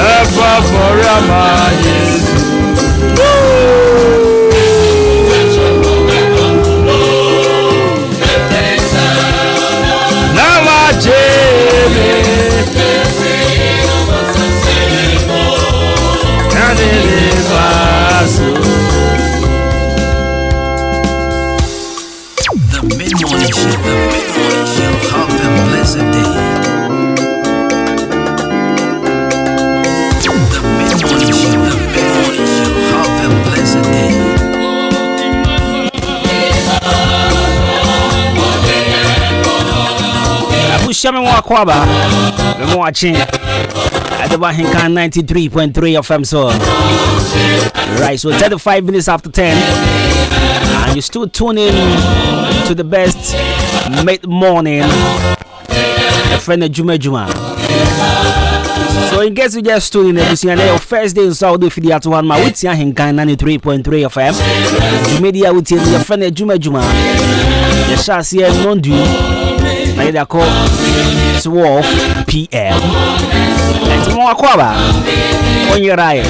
Ever forever, The mid-morning show, have a blessed day. The mid-morning show, have a blessed day. Abushame Wakwaba, we're watching Ahenkan 93.3 FM. So, right, so 35 minutes after 10, and you're still tuning to the best mid-morning, a friend of Adwuma. So, in case you just tuned in, this is your first day in Saudi Arabia to one. My with Ahenkan 93.3 FM. The media with your friend of Adwuma. The chassis and non-do. Now they call 12 p.m. And tomorrow, Kwaba on your eye,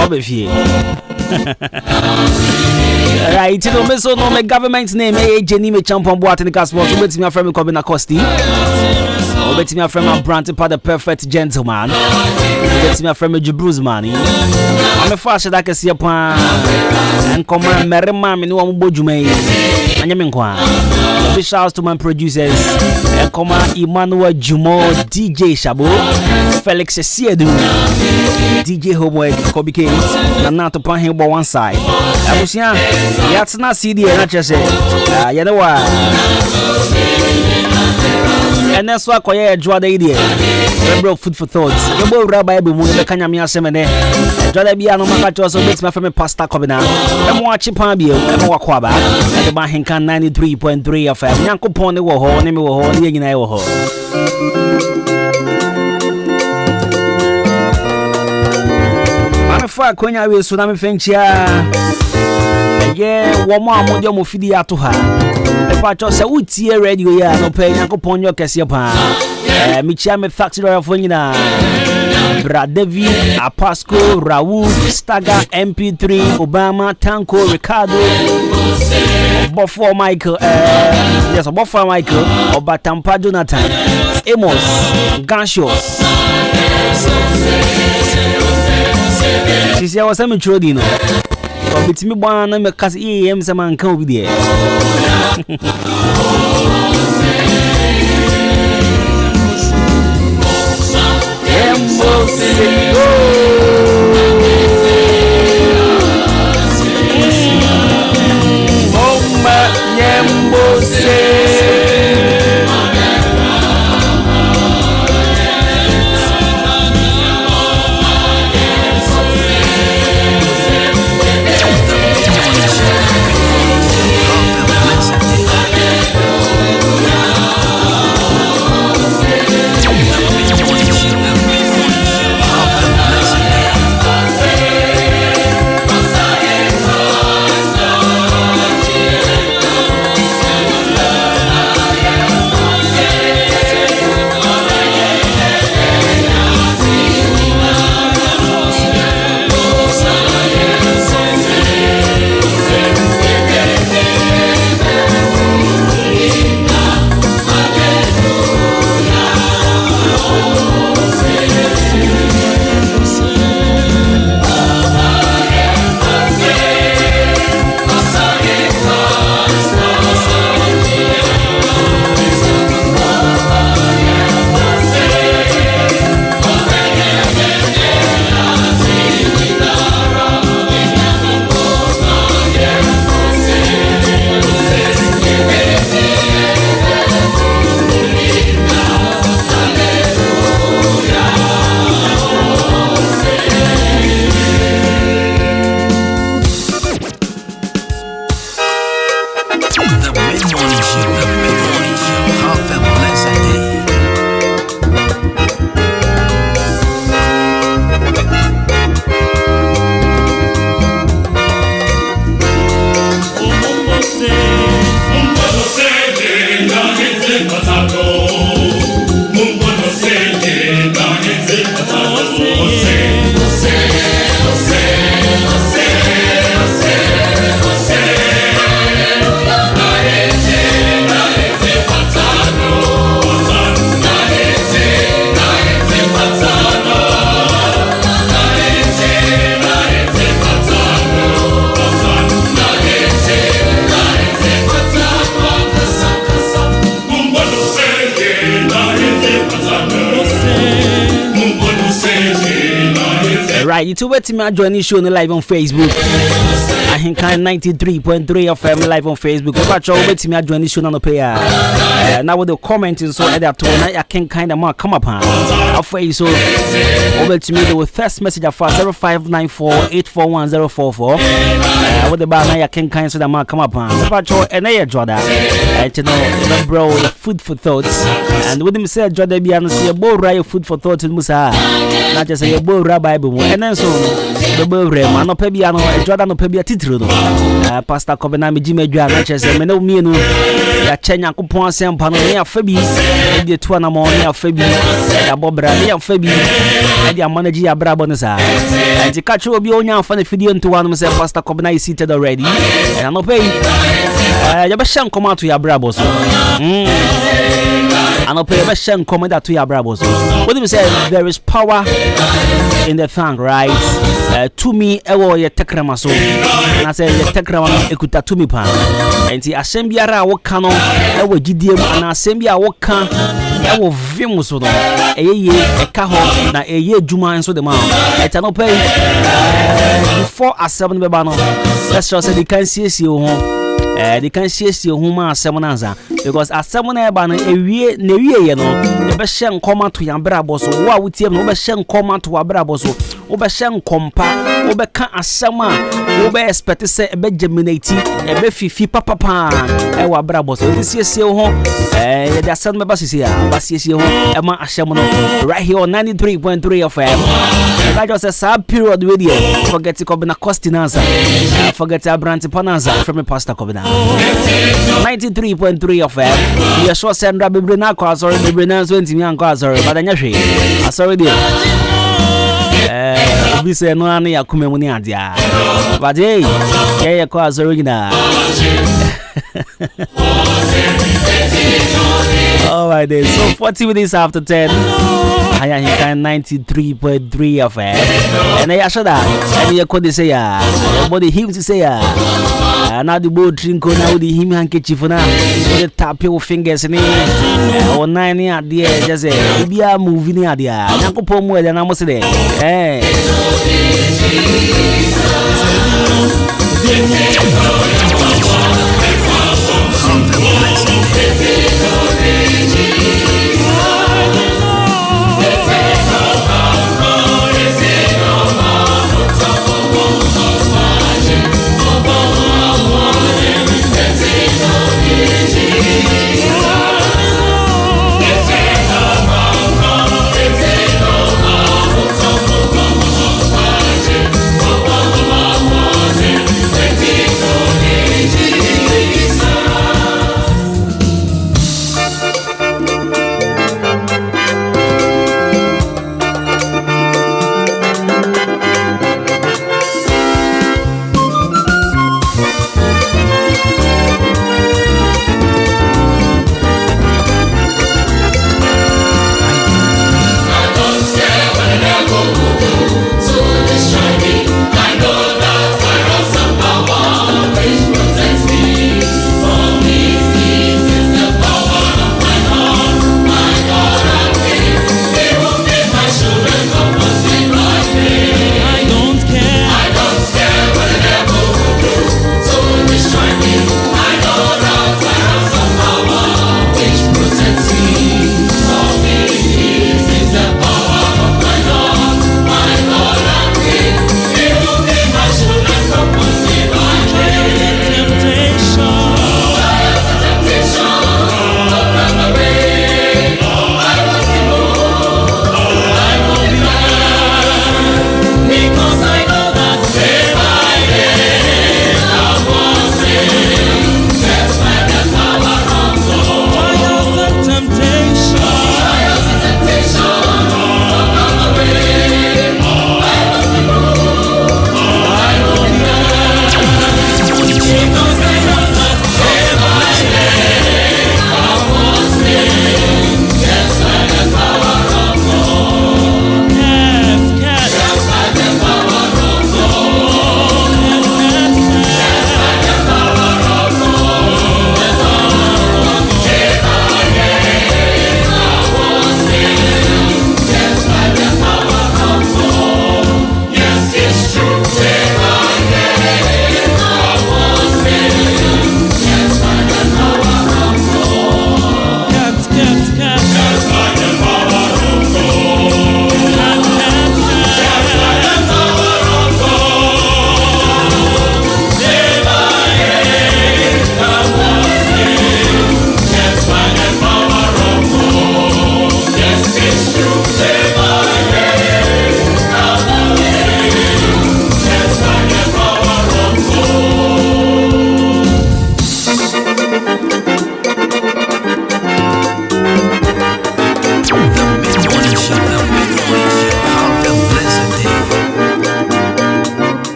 obviously. Right, you know, me so no my government's name, Jenny me champion boat in the gospel. So bet me a friend coming Acosti. Oh, bet me a friend my brand to the perfect gentleman. Bet me a friend me Bruce Money. I'm a fast that I can see upon and come on, Mary Mammy, no one bojume. And you big shouts to my producers. And come on, Emmanuel Jumo, DJ Shabo, Felix Siedu, DJ Homework, Kobe Kate, and not to put him by one side. I was young, that's not CD, and I just said, you know what? And that's why I draw the idea. Remember food for thoughts. Remember Rabbi Bumu, the Kanyamia Semene. Draw the piano, my cat also makes my family pasta coming out. I'm watching Pambio, I'm Wakwaba, and the Ahenkan 93.3 FM. Yanko Pony Woho, Nemi Woho, Yagina Woho. I'm a far Konya will Tsunami Fenchia. Yeah, one more Mojo Mufidi to her. Pacho say utie radio ya no pe Yakopon yo kese pa Michia me factory of Fonina Bradevi Apasco Raul Staga MP3 Obama Tanko Ricardo Bofo Michael yes Bofo Michael Obatampa Jonathan Amos Ganshos Sisi was am Trodino Obitimi bwana me kasi EM sama nkan obi de Right, you two wait me join the show live on Facebook. Ahenkan 93.3 FM live on Facebook. Watch all wait me join the show no pay. Now with the commenting so that to I can kind of come up on so over to me the first message of 0594841044. With the banner I can kind so that man come up on. Watch all and I draw that. And you know, bro, food for thoughts. And with him said, Jordan be and see a bow right food for thoughts in Musa. Not just a bow rabbi, and then so the bow ram, no pebiano, and Jordan no pebia titro. Pastor Covenami Jimmy Jan, not just a meno mino, that Chenya Kupon Sam Panonia Fabi, the Tuanamonia Fabi, the Bobra, Fabi, and the Monagia Brabonesa. And the catch will be on your funny video to one of Pastor Covenai is seated already, and I'm not paying. You better shank come out to your brabos. And I'll pay a shank comment to your brabos. What do you say? There is power in the tongue, right? To me, I will your tekramaso. And I say, your tekrama, ekuta to me pan. And the Assembiara Wakano, I will GDM, and Assembia Wakan, I will Vimuso, a caho, na a year Juma and so the man. I cannot pay before a 7 Babano. That's just they can see you home. They can see you home as Samonanza because as someone ban a year, you know, the best come to your brabos, what would you no best come to our brabos, Obashan compa, Obeka as summer, Obe expect to say a bed germinating, a beefy papa pan, our brabos. This is your home, there's some buses here, but yes, you Emma Ashamono, right here on 93.3 FM. I just a sub period video, forget to come in a costinanza, forget a brand pananza from a pasta cobina. 93.3 FM. We are sure send Rabbi Brenako, sorry, the Brenans went to me and sorry, but I'm sorry, dear. We say no one ya kumemuniadia. But hey, yeah, cause original. All right, then. So 40 minutes after 10, Ahenkan 93.3 FM. And I should that. And you could say, body him to say, now the boat drink on now the him handkerchief now. The tap your fingers in it. Or 9 years, dear, just say, be a movie near the Uncle Pomo than I must say. Hey.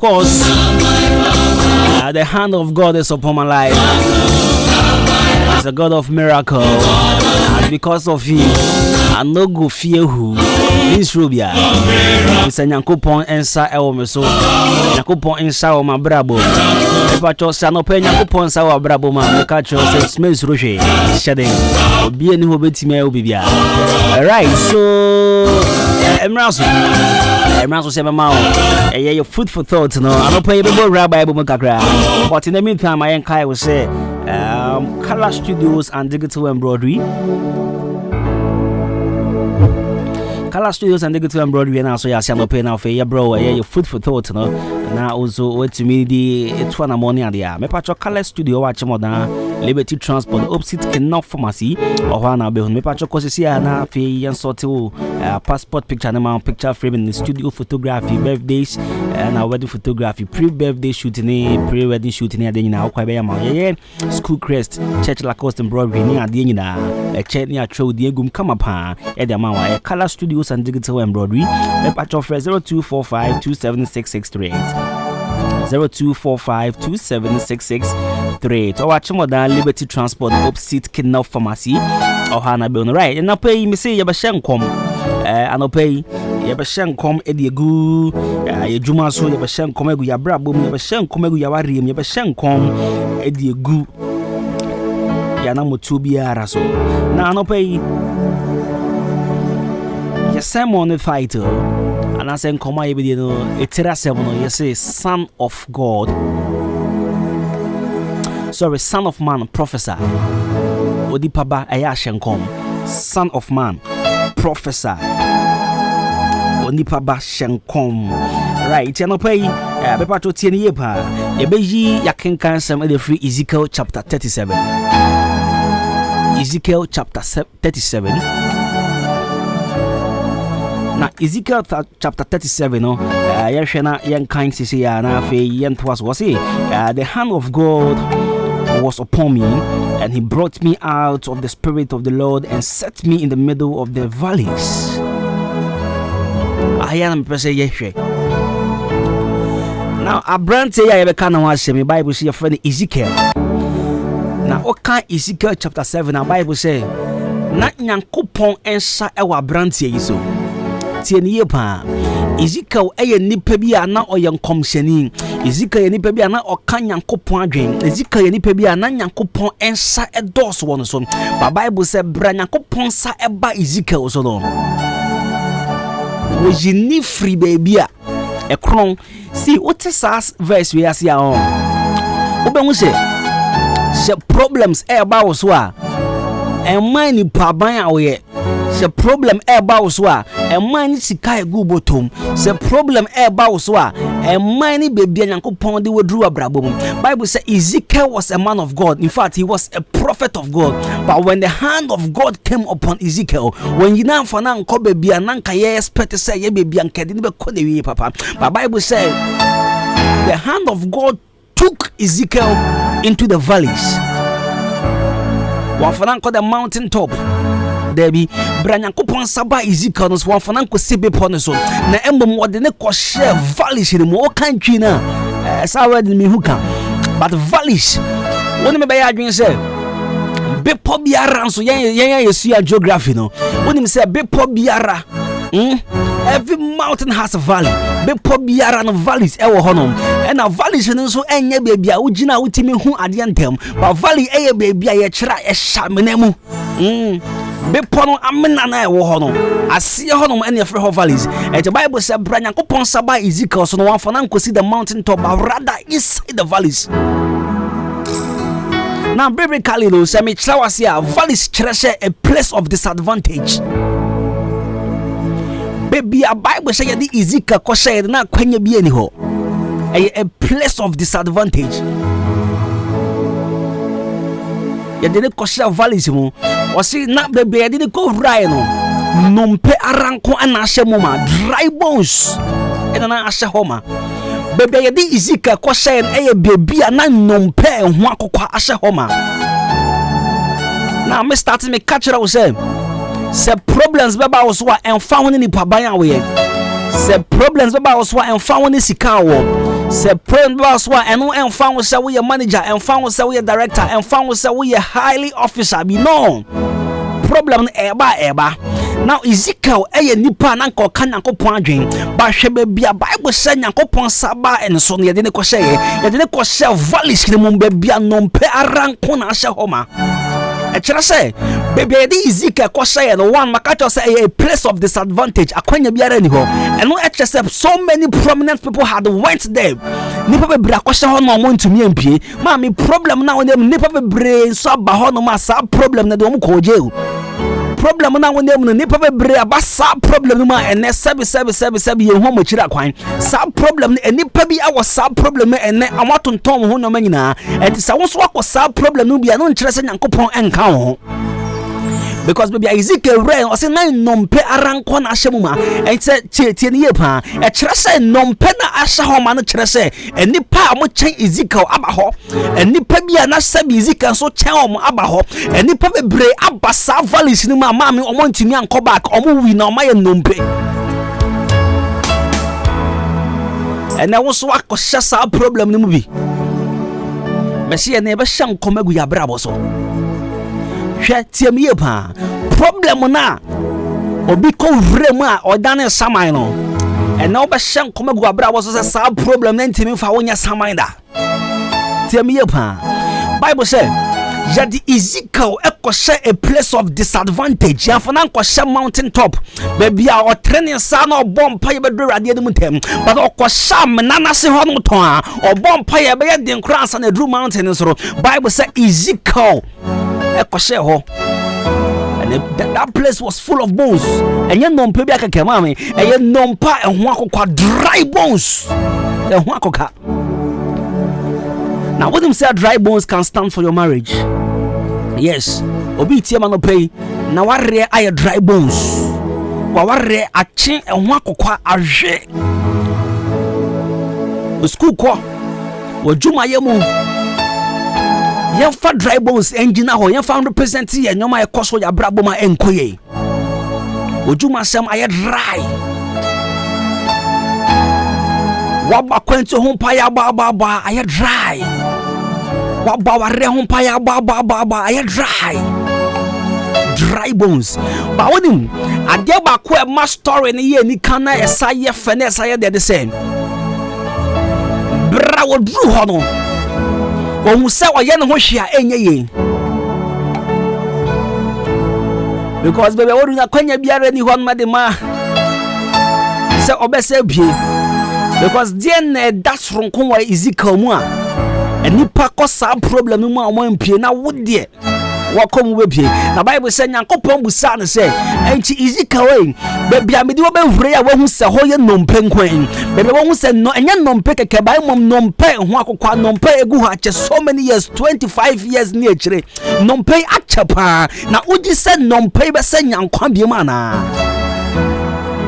course, the hand of God is upon my life. He's a God of miracle, and because of him, I no go fear who. This Rubia, it's a Yankupon inside our meso, Yankupon inside our brabo. If I chose Sanope Yankupon Sawa Brabo, man, the catcher says Smith Roche, shedding, be a new bit me, Obibia. Alright, so Emraso 7 mile, your food for thought, no, I don't pay the rabbi Bumaka. But in the meantime, I and Kai will say, Color Studios and Digital Embroidery. Color Studios and Digital Embroidery, and also ya siano pay now for your bro, your food for thought, no. Now also wait to me the 2 morning at the me patcho Color Studio watch more than Liberty Transport opposite Enough Pharmacy or Hana be me patcho cause see na fe and sort passport picture na picture frame in the studio photography, birthdays and our wedding photography, pre-birthday shooting, pre-wedding shooting at the now kwa be ma school crest, church Lacoste embroidery ni ade nyina a check ni atro de egum kama pa e de ma wa Color Studios and Digital Embroidery me patcho 0245276638 0245276638 or watch more than Liberty Transport opposite Enough Pharmacy or Hana be on the right. And now pay me say yabashankom and pay yabashankom ediegu Adwuma so yabashankom egu yabrabo yabashankom egu yawarim yabashankom ediegu yana motu biara so na no pay your sermon fighter. And I say, come on, you know, you say, Son of God. Sorry, Son of Man, Professor. Odipaba Ayashenkom. Son of Man, Professor. Onipaba Shenkom. Right, you know, pay. Bepa to 10 years. Ebeji Ahenkan some the free Ezekiel chapter 37. Ezekiel chapter 37. Now Ezekiel chapter 37 no young kind say na fe yen twas was the hand of God was upon me, and he brought me out of the spirit of the Lord and set me in the middle of the valleys. I am person yeshe. Now a brand say ya be kana wa me Bible say your friend Ezekiel. Now okay Ezekiel chapter 7 na Bible say na Nyankopon ensa e wa brand say so. Tieniye pa Ezekiel nipa bi ana oyenkomhyani Ezekiel nipa bi ana oka Nyankopon adwen Ezekiel nipa bi ana Nyankopon ensa edos won so ba Bible say bra Nyankopon sa eba Ezekiel so no wo jini free baby a ekron see what is verse we asia on obenwu say problems eba wo so a enman ni paban a wo ye the problem about so a man sika egu botom the problem about so a man baby Nyankopon de wodru abrabo. Bible say Ezekiel was a man of God. In fact, he was a prophet of God. But when the hand of God came upon Ezekiel, when you now for now ko baby ananka ye expect say ye baby anka de be ko de papa. But Bible say the hand of God took Ezekiel into the valleys. One for now ko the mountain top. Debi Nyankopon saba Ezekiel no so won ko sebe po no so na embom wode ne ko share valleys ni mo kantwi na sa word me hu kan but valleys woni me be ya adwen say bepo biara so yen yesu ya geography no woni me say bepo biara every mountain has a valley. Bepo biara no valleys e wo honom e na valleys no so enye bebia ugina utimi hu ade antem but valley e bebia ye kira e sha menemu bepo no amena na e wo honom asie honom ene free ho valleys and the Bible say bra Nyankopon saba Ezekiel so no wan for na nkosi the mountain top but rather inside the valleys. Now biblically no say me kira wase a valleys kira a place of disadvantage. Baby, a Bible say the Ezekiel ko share na kwanya bi ani ho. A place of disadvantage. Ya de ko share valleys mu. O see na baby ya de ko wrai no. Nompe aranko ana hye mu ma dry bones. E na ahye ho ma. Baby ya de Ezekiel ko share baby na nompe ho akokwa ahye ho ma. Now me start me catch it say se problems beba wo so a emfa woni ni paban a wo ye se problems beba wo so a emfa woni sika wo Say praying boss one and no and found say we a manager and found say we a director and found say we a highly officer be no problem eba. Now Ezekiel nipa na nko ka Nyankopon adwen ba hwe bia Bible say Nyankopon saba en so ne de ne ko hye valleys ne mum bia no mpe aranko na hye homa e kire say baby Ezekiel ko hye no one maka say a place of disadvantage akwanya biara ni ho eno e kire say so many prominent people had went there nipa bebre akɔhyɛ hɔ no ɔmo ntumi ampie ma me problem na wona nipa bebre so aba hɔ no ma sa problem na de ɔmo kɔje problem na wona mu nipa bebre aba sa problem no ma ene sebe ye ho mo kyira kwan sa problem no nipa bi awo sa problem ene amatonton ho no ma nyina enti sa wo so akɔ sa problem no bia no nkyerɛ sɛ Nyankopɔn enka ho. Because baby Ezekiel rain or say na nompe aranko na ahye mu ma enti tie ne ye pa e kire say nompe na ahye ho ma no kire say enipa mo chen Ezekiel aba ho enipa bia na sabi Ezekiel so chen o mo aba ho enipa bebre aba sa valleys ni ma me o mo ntimi anko back o mo wi na o ma ye nompe ena wo so akɔhyɛ sa problem ni mu bi me se ne be hye nkomagu ya brabo so hwe tie me ye pa problem na obi ko vrem a odane saman no and now be hye nkomagu abra wo so say sa problem na ntimi fa wonya saman da tie me ye pa Bible say Yadi Ezekiel ekɔhyɛ a place of disadvantage yafana nkɔhyɛ mountain top baby a ɔtrene sa na ɔbɔ mpa ye bedro rade de muntem but ɔkɔhyɛ menana se hɔ no ton a ɔbɔ mpa ye be ye den kransa na dru mountain so Bible say Ezekiel ekɔhyɛ hɔ and that place was full of bones and ye nompa bi akeke ma me eye nompa ehho akokwa dry bones ehho akoka. Now what them say dry bones can stand for your marriage. Yes, obi tie ma no pay na warre aye dry bones wa warre ache ehho akokwa ahwe school ko wajuma yemu yemfa dry bones engine ho yemfa represent ye nyoma ekoso ya brabo ma enkoye ojuma sem aye dry waba kwento ho pa ya ba aye dry waba ware ho pa ya ba aye dry bones ba wonim ade ba ko e ma story ne ye ni kana esa ye fene esa ye de same bra wodru ho no won say oye ne ho hwea enye ye because baby wodu na kwanya biara ni ho ma de ma say obese bie because die na das ronkon wa Ezekiel mu a enipa kosa problem mu a mo mpie na wodie wakom we bie na Bible say Nyankopon busa ne say enchi Ezekiel we baby amedi wo be vre ya wo hu se ho ye nompe nkwan baby wo hu se no enye nompe keke bai mom nompe ho akokwa nompe egu ho ache so many years 25 years ni echire nompe ache pa na uji se nompe be se nyankwa bie ma na.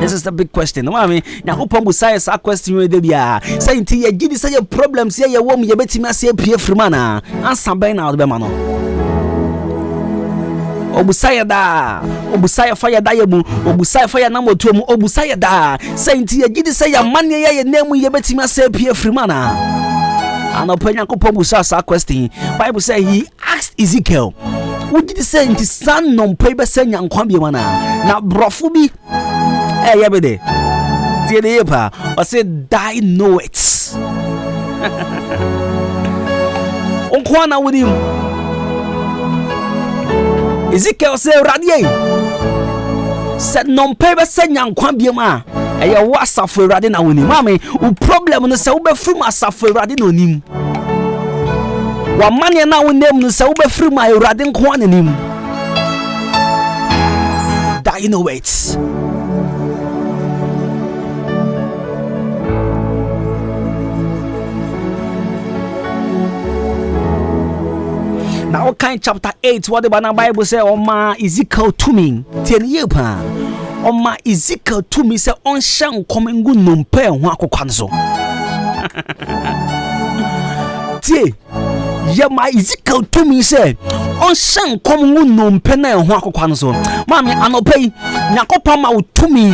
This is the big question. No mami, Nyankopon busa esa question we de bia. Say nti ye gidi say your problems ye wo mu ye betimi ase pie frima na. Answer ben na be ma no. Obusaya da obusaya fire da ye mu obusaya fire na moto mu obusaya da say nti ye gidi say ya mane ye nemu ye betimi ase pie frima na. Anopa Nyankopon busa esa question. Bible say he asked Ezekiel, "Would you say nti san no mpa be say nyankwa bi ma na brofo bi yebede tie de yepa o say die know it." Onko na wonim Ezekiel say radie said no paper say nyankwa biem a eye wo asafo rade na wonim mame o problem no say wo be firi asafo rade na onim wa mane na wonem no say wo be firi ma rade nko na nim die know it. Now okay, chapter 8 what the Bible say ma Ezekiel to me 10 year pa ma Ezekiel to me say on shan komengu nompe ho akokwa so tie ya ma Ezekiel to me say on shan komengu nompe na ho akokwa so mami anopai Nyankopon ma to me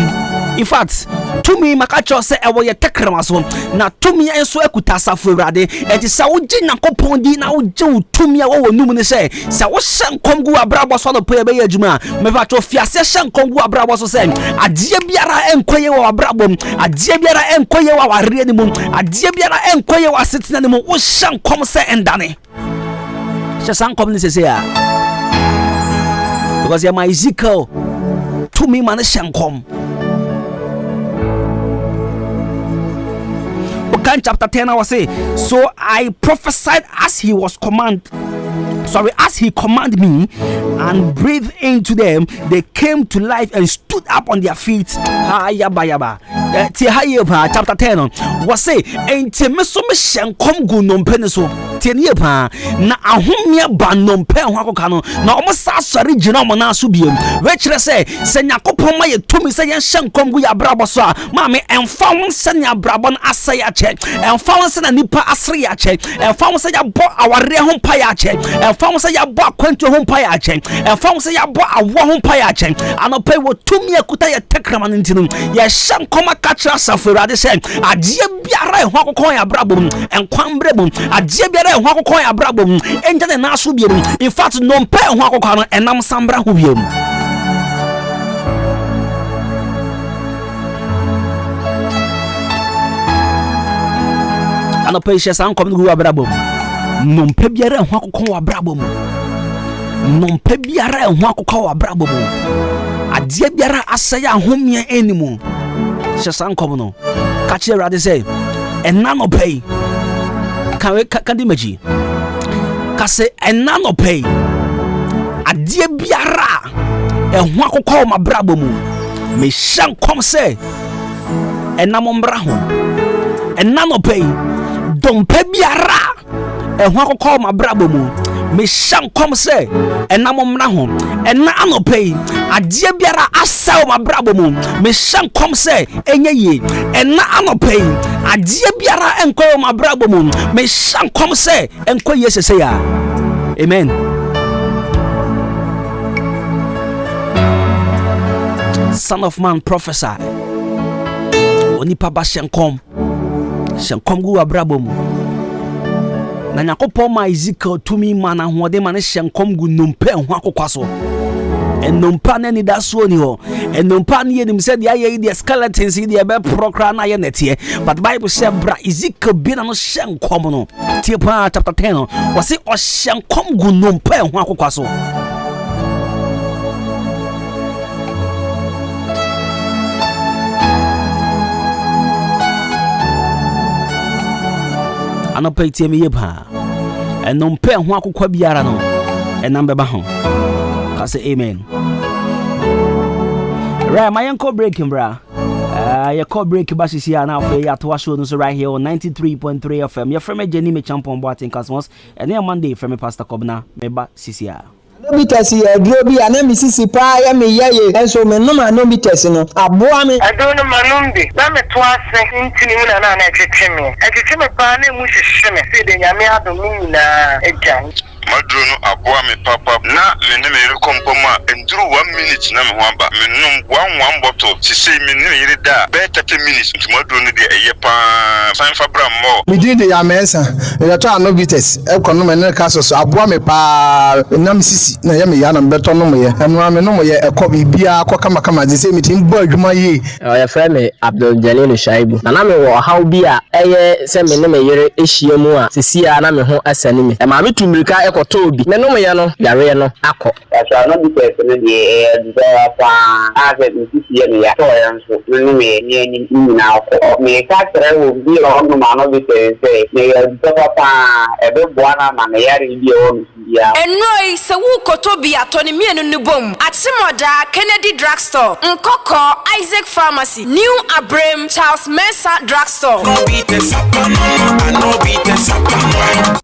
In fact, to me makacho say e wo ye tekrama so na to me enso ekuta asafo Awurade e ti sa wo gye Nyankopɔn di na wo gye to me a wo num ne say sa wo hyenkom gu abrabo so no pe be adwuma me fa to fiase hyenkom gu abrabo so say ade biara enkoye wo abrabo ade biara enkoye wo aware ni mu ade biara enkoye wo asetena ni mu wo hyenkom say endane hye sankom ni say ya because my Ezekiel to me man hyenkom. Chapter 10 I was say, so I prophesied as he commanded me and breathed into them. They came to life and stood up on their feet. Chapter 10 was say, enti meso me hyenkom gu nompe so tenie pa na ahomia ba nompe ho akoka no na omo sa sori gina omo na so biem we kire say se Yakopon ma ye tumi se yen hyenkom gu ya brabo so a ma me emfa won se nya brabo no asai a che emfa won se na nipa asre ya che emfa won se ya bo aware ho pa ya che emfa won se ya bo akwantu ho pa ya che emfa won se ya bo awo ho pa ya che anope wo tumi akuta ye tekrama ntinum ye hyenkom akatra safo Awurade se adie biara ho akokon ya brabo enkwambre bum adie biara ho akokon ya brabo enja ne na so biem in fact no mpe ho akokon no enam sambra ho biem ano pe hye san kom gu abrabo no mpe biara ho akokon wa brabo no mpe biara ho akokon wa brabo adie biara asaya ahomia enimu hye san kom no ka che Awurade say enna no pay kan di maji ka say enna no pay adie biara ho akokɔ ma brabo mu me hyan kom say enna mo mbra ho enna no pay dompe biara ho akokɔ ma brabo mu me hyan kom say enna mo mbra ho enna anopɛ adie biara asaw ma brabo mu me hyan kom say enye ye enna anopɛ adie biara enkoyo ma brabo mu me hyan kom say enkoye sese ya amen. Son of man prophesy onipa ba hyenkom gu abrabo mu na Yakopon ma Ezekiel tumi mana hoode ma ne hyenkom gu nompa ho akokwaso enompa na ni da so ni ho enompa na yenim said ya ye the skeletons ye be prokra na ye netie but Bible say bra Ezekiel bi na no hyenkom no tie pa chapter 10 was say o hyenkom gu nompa ho akokwaso ano pay tie me yepa enom pe ho akokwa biara no enam beba ho ka say amen. Right, my uncle breaking bra your call break basisi na for ya to show no so right here on 93.3 FM your friend Jenny me champion boating cosmos and then Monday from Pastor Kobna meba sisia no bitters here dro bi ana mi sisi pa ya me yeye enso me no ma no bitters no aboa me adono manumbi na me to ase ntini mu na na etwetwe me pa na mu hwehwe me se de nyame adomu na ejan madrono aboa me papa na me ne me rekompoma enduru 1 minute na me ho aba me num 1 bottle sisi me ne yire da be 30 minutes nti madrono de eye pa san fabra mo me di de ya mesa e to no bitters e kono me ne ka so aboa me pa na me sisi na ya me ya na beto no me ye enu me no me ye e ko bibia ko kama de se me tin bo adwuma yi ya frɛ me Abdul Jalil Shaibu na me wo haw bi a eye se me ne me yire ehia mu a sisi a na me ho asani me e ma me tumirika Tobi me no me ya no yare no akọ ya no bi person dey dey pa ave nti ye me ya to ya nso me me ni na akọ me ka kere wo bi ro no ma no bi say me ya do pa ebe boana ma me yare bi o mi ya enroi se wu kotobi atoni mienu ni bom atimoda Kennedy drugstore nkoko Isaac pharmacy New Abraham Charles Mensah drugstore no be the sapano no be the sapano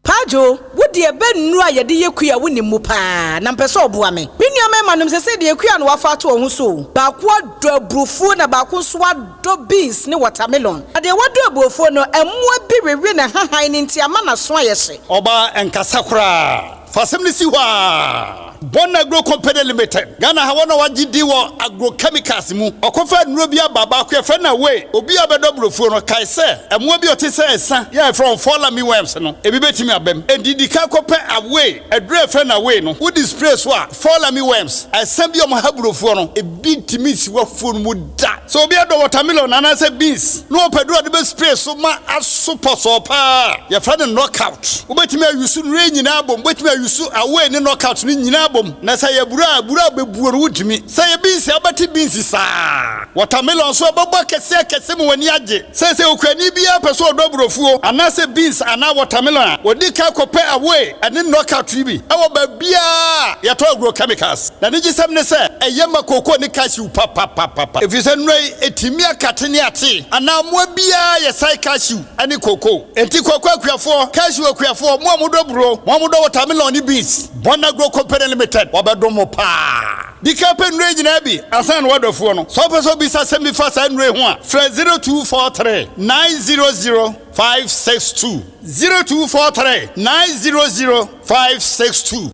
Pajo, wodi ebe nnu a yede yekua woni mu pa na mpese oboa me. Binia me manum se de yekua no wafa to ohun so. Ba ko do brufu na ba ko so do beans ne watermelon. Ade wado abuofo no emua bi rewe na hahan ni nti ama na so ayese. Oba enkasa kura. Fasemni siwa. Bon Agro Company Limited. Ghana hawana wajidi wa agrochemicals mu. Okofa nrobia baba kwe fena we. Obi abedobro funo kaise. Emwobi otise esa. Yeah, from Follow Me Worms no. Ebibeti mi abem. Endidika kope away. Edre fena we no. Who display swa. Follow Me Worms. Asembi o mahabro funo. Ebiti mi siwa funo mu da. So obi ado watermelon anase beans. No pedro de be spray so ma super so pa. Ya fana knockout. Ubeti mi ayusu nre nyina bom. Ubeti mi ayusu away ni knockout ni nyina bom. Na say bura bebuoro wudimi. Say beans abati beans sa. Watermelon so baba kese mu wani age. Say okwani bia peso odobrofuo. Anase beans ana watermelon. Wodi ka kope away and knockout bi. Ewo ba bia ya to agrochemicals. Na niji sem ne say eyema koko ni cashew papa. If you say nrai etimi akate ni ate. Ana mo bia ya sai cashew ani koko. Enti koko akuafo, cashew akuafo, mo amodobro, mo amodo watermelon ni beans. Bon Agro Company Limited. Wabadomo pa. Dikape nre nyina bi asan wadofo no. So person bi sa semi fa sa nre ho a. Fra 0243 900 562 0243 900 562.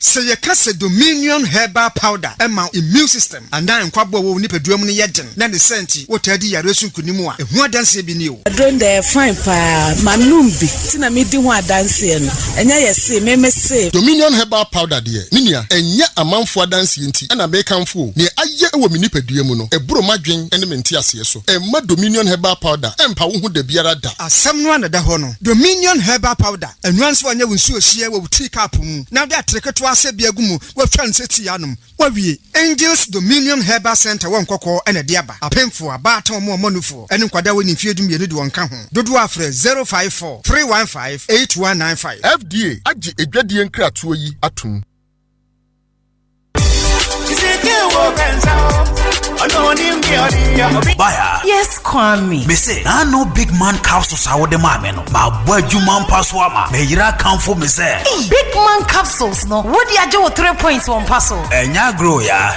Say you kase Dominion Herbal Powder ema immune system and then kwabo wo nipadua mu ne yegyen na ne senti wotadi yare sunkunimu a ehu adanse bi ne o adron dey fine pa manum bi tina me di ho adanse no enya yese me say Dominion Herbal Powder de ninia enya amanfo adanse enti na be kanfo ne aye ewo me nipadua mu no eburo madwen ene mente ase so emma Dominion Herbal Powder empa wo hu da biara da asem no anada ho no Dominion Herbal Powder enuanso anya wonsu ohie wo tea cup mu na da treketo ase biagumu wa twan seti anum wa wie Angels Dominion Herbal Center won kokko ene de aba apemfo abata mo manufo ene kwada woni fiedum ye de won ka ho dodo afre 054 315 8195 FDA agi edwadie nkratoɔ yi atum Baya. Yes, Kwame. Me say, I know big man capsules are the man. My boy, you man passwama. Me yira come for me say. Big man capsules, no. What do you do with 3 points on passo? Enya grow ya.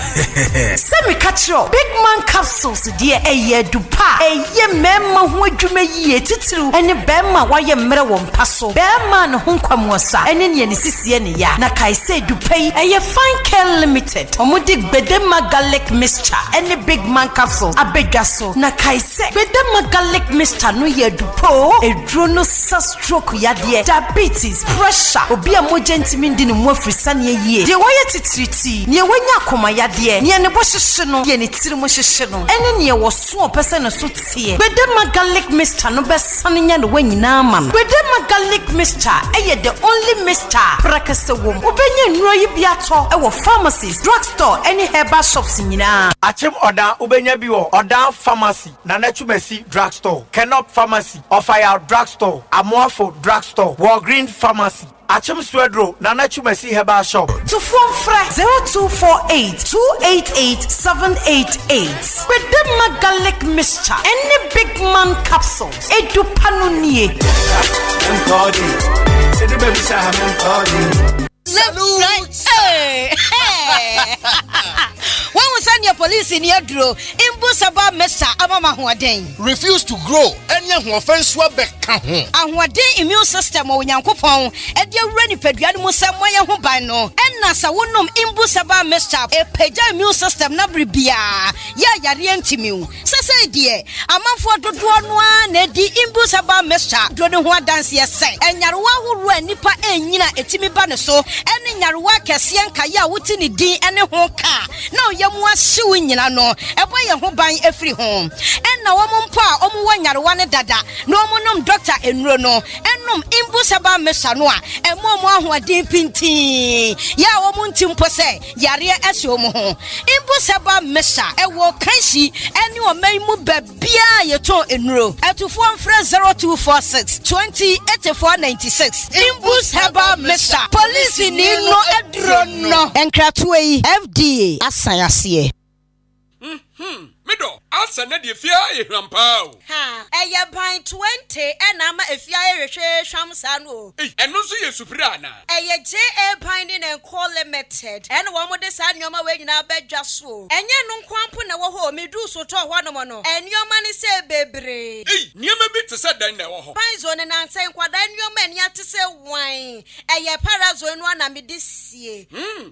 Semi catch you. Big man capsules, dear, a year do pa. A ye memma who you may ye titru. And a bema why ye mera won passo. Bear man whom come was and in ye sisiani ya. Nakai say do pay a ye fine care limited. Omudik bedema garlic mixture. Any big man capsules. A big gaso. Nakai say bedema garlic mixture no ye do po. A drono stroke ya dear. Diabetes, pressure. Obi a mo gentleman mo frisani ye. De why titriti. Nye wanya koma ya dear. Nye ne boshishino. Ye ni tirimo shishino. Ene nye was so person so tie. Bedema garlic mixture no be saninya no wenyi na man. Bedema garlic mixture eye the only mixture prakase wom. Obenye nro yi biato e wo pharmacies, drugstore, any herbal shops nyina. Achim oda ubenya bi wo oda pharmacy na nachumesi drugstore, Kenop pharmacy, Ofaya drugstore, Amoafo drugstore, Walgreen pharmacy. Achim Swedro, Nana Chumesi Herbal Shop. To phone fra 0248 288 788. With the garlic mixture, any big man capsules, Edu Panunie. Hey! When we send your police in your draw, Imbusaba Mesa Amama Huaden. Refuse to grow, and young offense wabe kahu. And what day immune system or Yankopon, and dear Renny Pedriano Samoya Hubano, and Nasa Wunum Imbusaba Mesa, a Peja immune system Nabribia, Yarientimu. Sasa dear, a month for the Duanwa, Nedi Imbusaba Mesa, Dronua dance yes, and Yarwa who ran Nipa and Nina Etimi Banaso, and Yarwa Cassian Kaya Wutini D and a honka. No, yamwa shoeing in no, a boy who buy every home. And now one pa, one dada, no monum doctor and rono, and num imbusaba mesanoa, and more who are deep in tea. Ya womuntim pose, Yaria Eshomo. Imbusaba mesa, a walk kanshi, and you may move bia your toe in row. At to form fresh 0246 20 8496. Imbus haba mesa, police in no edrono, and cratway FDA. Asayasiye. Mido asa na de fia ehrampa ha eye ban 20 na ma efia ehwehwe hwam sa no eno so ye supira na eye JA Binding and Co Limited and wo mo de sa nyoma we nyina badwa so enye no nkwampo na wo ho medu so to ho no mo no enyoma ni se bebre niema bi te se dan na wo ho ban zo ne nansen kwada enyoma ni ate se wan eye parazo no na me de sie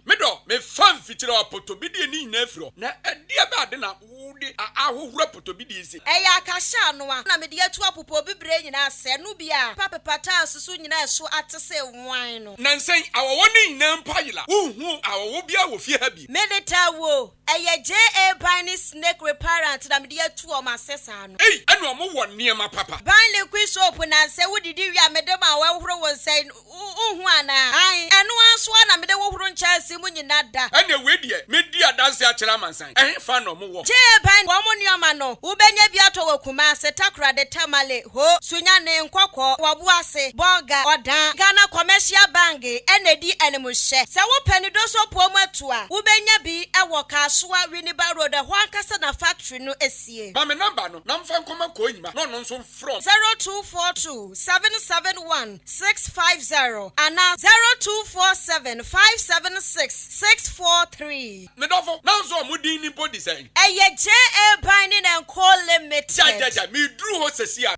medo me fan fitira apoto bi de ni nyina afiro na ade ba de na wo de ahohura apoto bi de se eye akasha no na me de atu apopo bibre nyina se no bia papepata susu nyina so ate se wan no nansen awowo ni nyina mpayila uhu awowo bia wo fie ha bi medeta wo eye JA Binding Snake Reparent na me de atu o ma sesa no enu omo wo niema papa ban liquid soap na se wodidi wi amede ma wo horo won sai uhu ana ai enu anso na mede wo horo nchasi mu nyina da ene we die medi adanse akira mansan fa no mo wo JA Binding wo mo nioma no wo benya bi ato wo kuma se takra de tamale ho sunya ne nkokọ wo ase boga odan Ghana Commercial Bank enedi enemuhye se wo pani do so po mu atua wo benya bi ewo Kasua Winneba Road ho ankasa na factory no esie ba me number no na mfa nkoma ko nyima no nso from 0242 771 650 and 0247 576 643 me dofo na nso mo din ni body say eye JA Binding and Co Limited ja me dru ho sesia.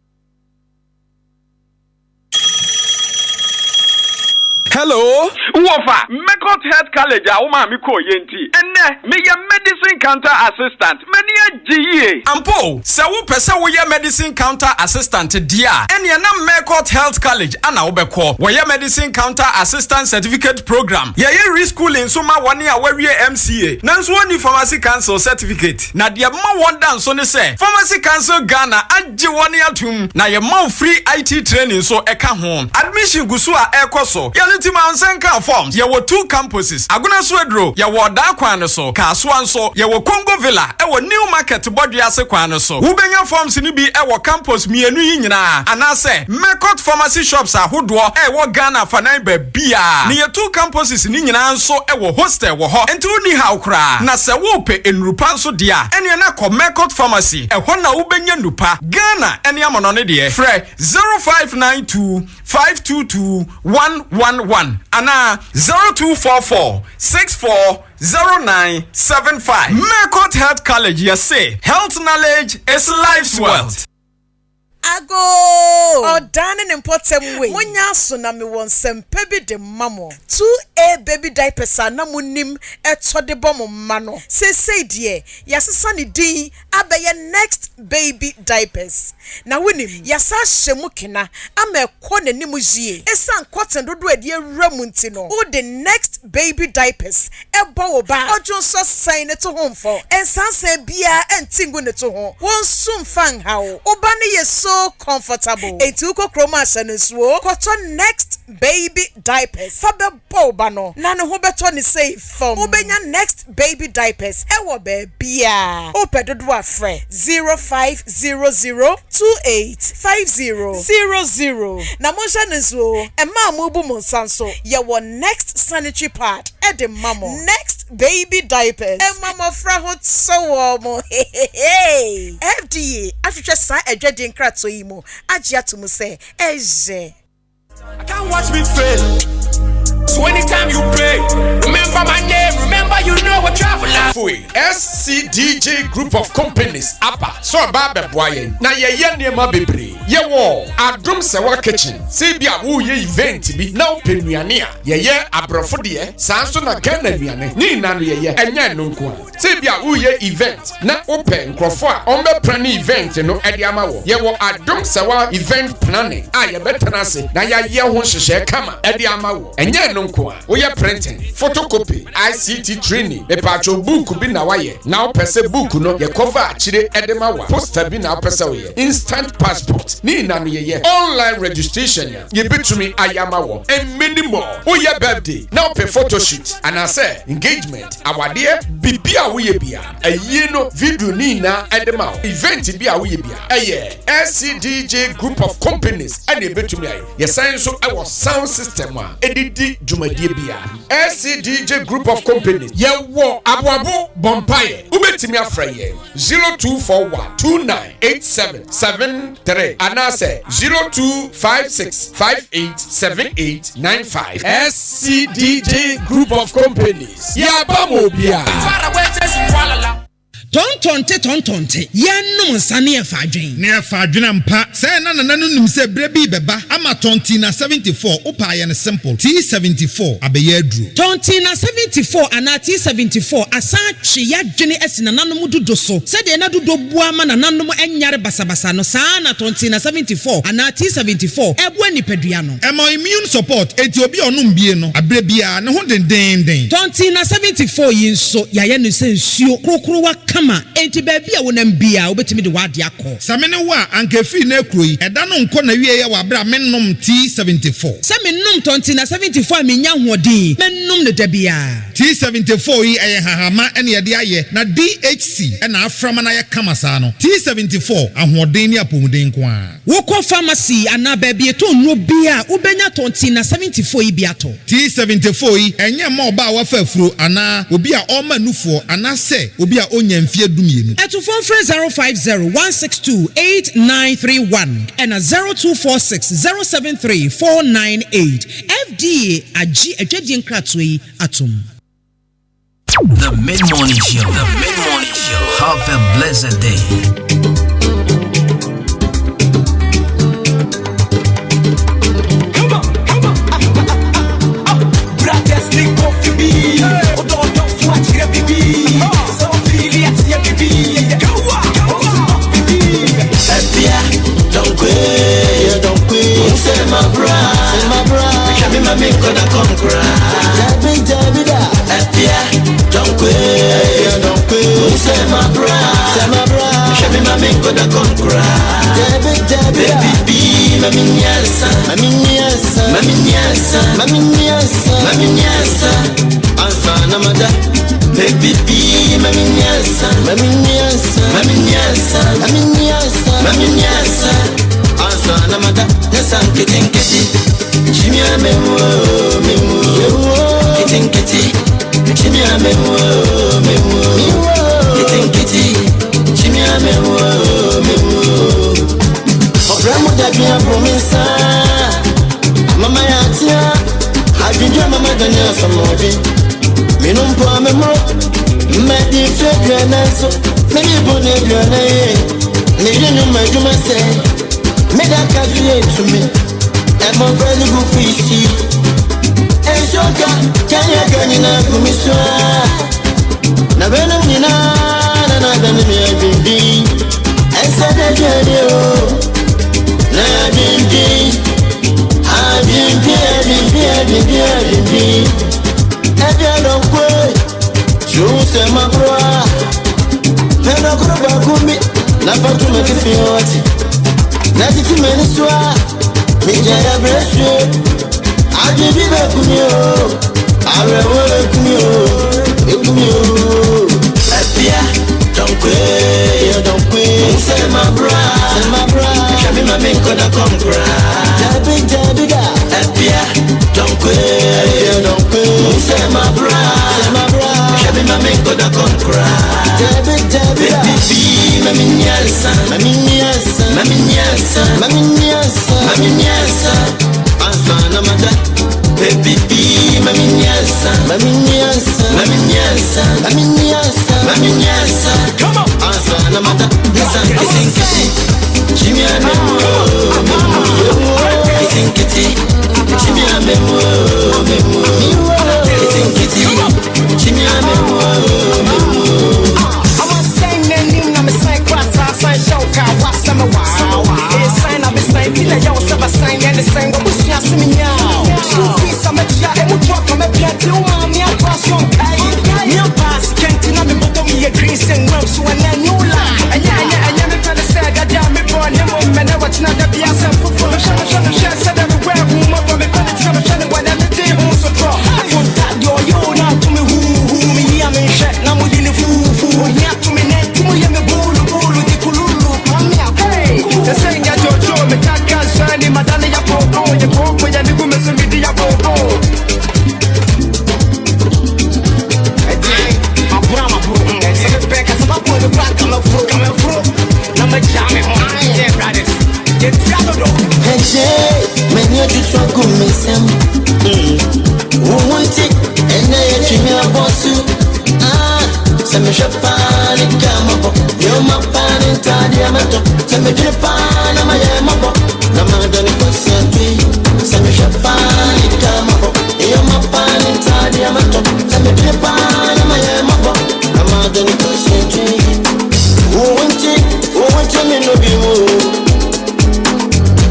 Hello. Wofa, Mekot Health College a woman mi ko yenti. Enne, me ye medicine counter assistant. Many GE. Ampo, se wo pese wo ye medicine counter assistant dia. Enne na Mekot Health College ana obekọ. Wo ye medicine counter assistant certificate program. Ye reschooling so ma wani a wawie MCA. Nanso oni pharmacy council certificate. Na dia ma wonda nso ne se. Pharmacy council Ghana agye woni atum. Na ye ma free IT training so eka ho. Admission gusu a ekoso. Ahenkan forms. Ye were 2 campuses. Aguna Swedro. Ye were Dakwan so. Kaswanso. Ye were Congo Villa. Ewo New Market Bodiase Kwan so. Ubenya forms ni bi ewo campus mienu yinyina. Anase Mekot pharmacy shops a hodwo ewo Ghana fanan ba bia. Ni ye 2 campuses ni nyina nso ewo hostel wo ho. Enti uni ha ukra. Na se wo pe enrupa nso dia. Eni na ko Mekot pharmacy. Eho na ubenya nupa. Ghana eni amono ne de. Fre 0592 522 111 ana 0244 640975. Mekot Health College, you say health knowledge is life's wealth. Ago Odane n'importem way. Munya so na me won sempe bi de mamo. 2A baby diapers na munim eto de bom ma no. Say die, yasesa ne din abeye next baby diapers. Na wonim yasa hyemu kena ama ekọ n'anim jie. Esan cotton dodo ade awura mu nti no. O the next baby diapers ebo wo ba. Ojo so sign ne to home for. Ensanse bia entingu ne to ho. Won sum fan hawo. Oba ne yeso comfortable. Etuko chroma sensuo. Koto next baby diapers. Fabe boba no. Na ne ho beto ni safe form. Obenya next baby diapers. Ewo be bia. Opedodo afre 0500285000. Na monsha nensuo. Ema amubu monsanso. Ye wo next sanitary pad. Ede mamo. Next baby diapers. Ema mofra hot so mo. FDA. After sa edwede nkrato imo. Agia to mu say eje. I can't watch me fail. So anytime you pray, remember my name, remember you know what traveler. Fui SCDJ Group of Companies apa so baba boye na ye niema bebre ye wo adum sewa kitchen se bia wo ye event bi na openuane a ye abrofo de sanso na Ghana nuane ni na no ye enya no nko se bia wo ye event na open nkrofo a ombe plan event no ede ama wo ye wo adum sewa event planning a ye betena se na ye ho hyehye kama ede ama wo enya no nko wo ye printing photocopy ICT training e pacho book bi na waye na opese book no ye cover akire edema wa poster bi na opese wo ye instant passport ni na no ye online registration ye betumi ayama wo and many more wo ye birthday na op photo shoot and I say engagement awade bibia wo ye bia ayi no video ni na edema wo event bia wo ye bia SCDJ Group of Companies and ye betumi ay ye sign so our sound system a edidi dwumadie bia SCDJ Group of Companies yewo aboabo bompaye ubetimi afra ye 0241298773 anase 0256587895 SCDJ Group of Companies yabamo bia tontonte yenum nsane efadwen ne efadwen ampa say na nim se brebi beba ama tonti na 74 opa ye ne simple T74 abeye adru tonti na 74 ana T74 asa twe ya dwene asina nanom dodo so se de na dodo bua ma na nanom enyare basabasa no saa na tonti na 74 ana T74 ebu anipadua no emo immune support enti obi onum bie no abrebia ne ho den tonti na 74 yinso ya ye no se nsuo krokro wa enti baby a wonam bia obetimi de wade akọ samene wa ankefi na ekroyi eda no nko na wie ye wa bra mennom T74 samennom tonti na 74 menya hoɔden mennom ne da bia T74 yi eye hahama ene ye de aye na DHC ena aframa na ye kama saa no T74 ahoɔden ne apomuden ko a wokɔ pharmacy ana baby to nro bia ubenya tonti na 74 yi bia to T74 yi enye ma oba wa fa afuro ana obi a ɔma nufuo ana se obi a onya mfie dumienu eto phone 050-162-8931 and a 0246-073-498 FDA agi adwadie nkratwe atom. The Mid-Morning Show. Have a blessed day. Say my bra, show me my make gonna come cry. Don't quit. Say my bra, show me my make gonna come cry. Baby, mami nyasa, ansa na mada. Baby, mami nyasa, ansa na mada. Nesan kiti chimia memo kiti chimia memo kiti chimia memo obramo da bia promesa mama yatia ajunja mama dania samobi minumpo memo medi febia naso meni bone bia na ye meni majuma se meda kafie to me I'm a very good fishy and shoka kanya ganina kumiswa na bena nina na dani mi bindi esa de jedio na bindi abindi ebia no kwe juse mabroa pena kuroba kumi na patu mekifioti na titi meniswa Mijaya blessye, ajibi bekumyo, arewo bekumyo. Epia, don't quit. Say my bra, show me my make gonna come cry. Jabi da. Epia, don't quit. Say my bra, show me my make gonna come cry. Jabi da. Baby, mami nyasa, ansa na mada. Baby, mami nyasa, come on, ansa na mada. Nesan kiti many of you trouble me some. Who want it? And I actually a boss. Some Japan, come up. You're my pan and Tadiamato. Some Japan, I'm a yamabo. Namadani Cosentry. Some Japan, come up. You're my pan and Tadiamato. Some Japan, I'm a yamabo. Namadani Cosentry. Who want it? Who want to me no be more?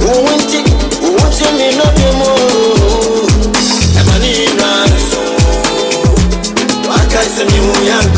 Who want it? Who want to me no be more? I'm a need so. I can't send you young.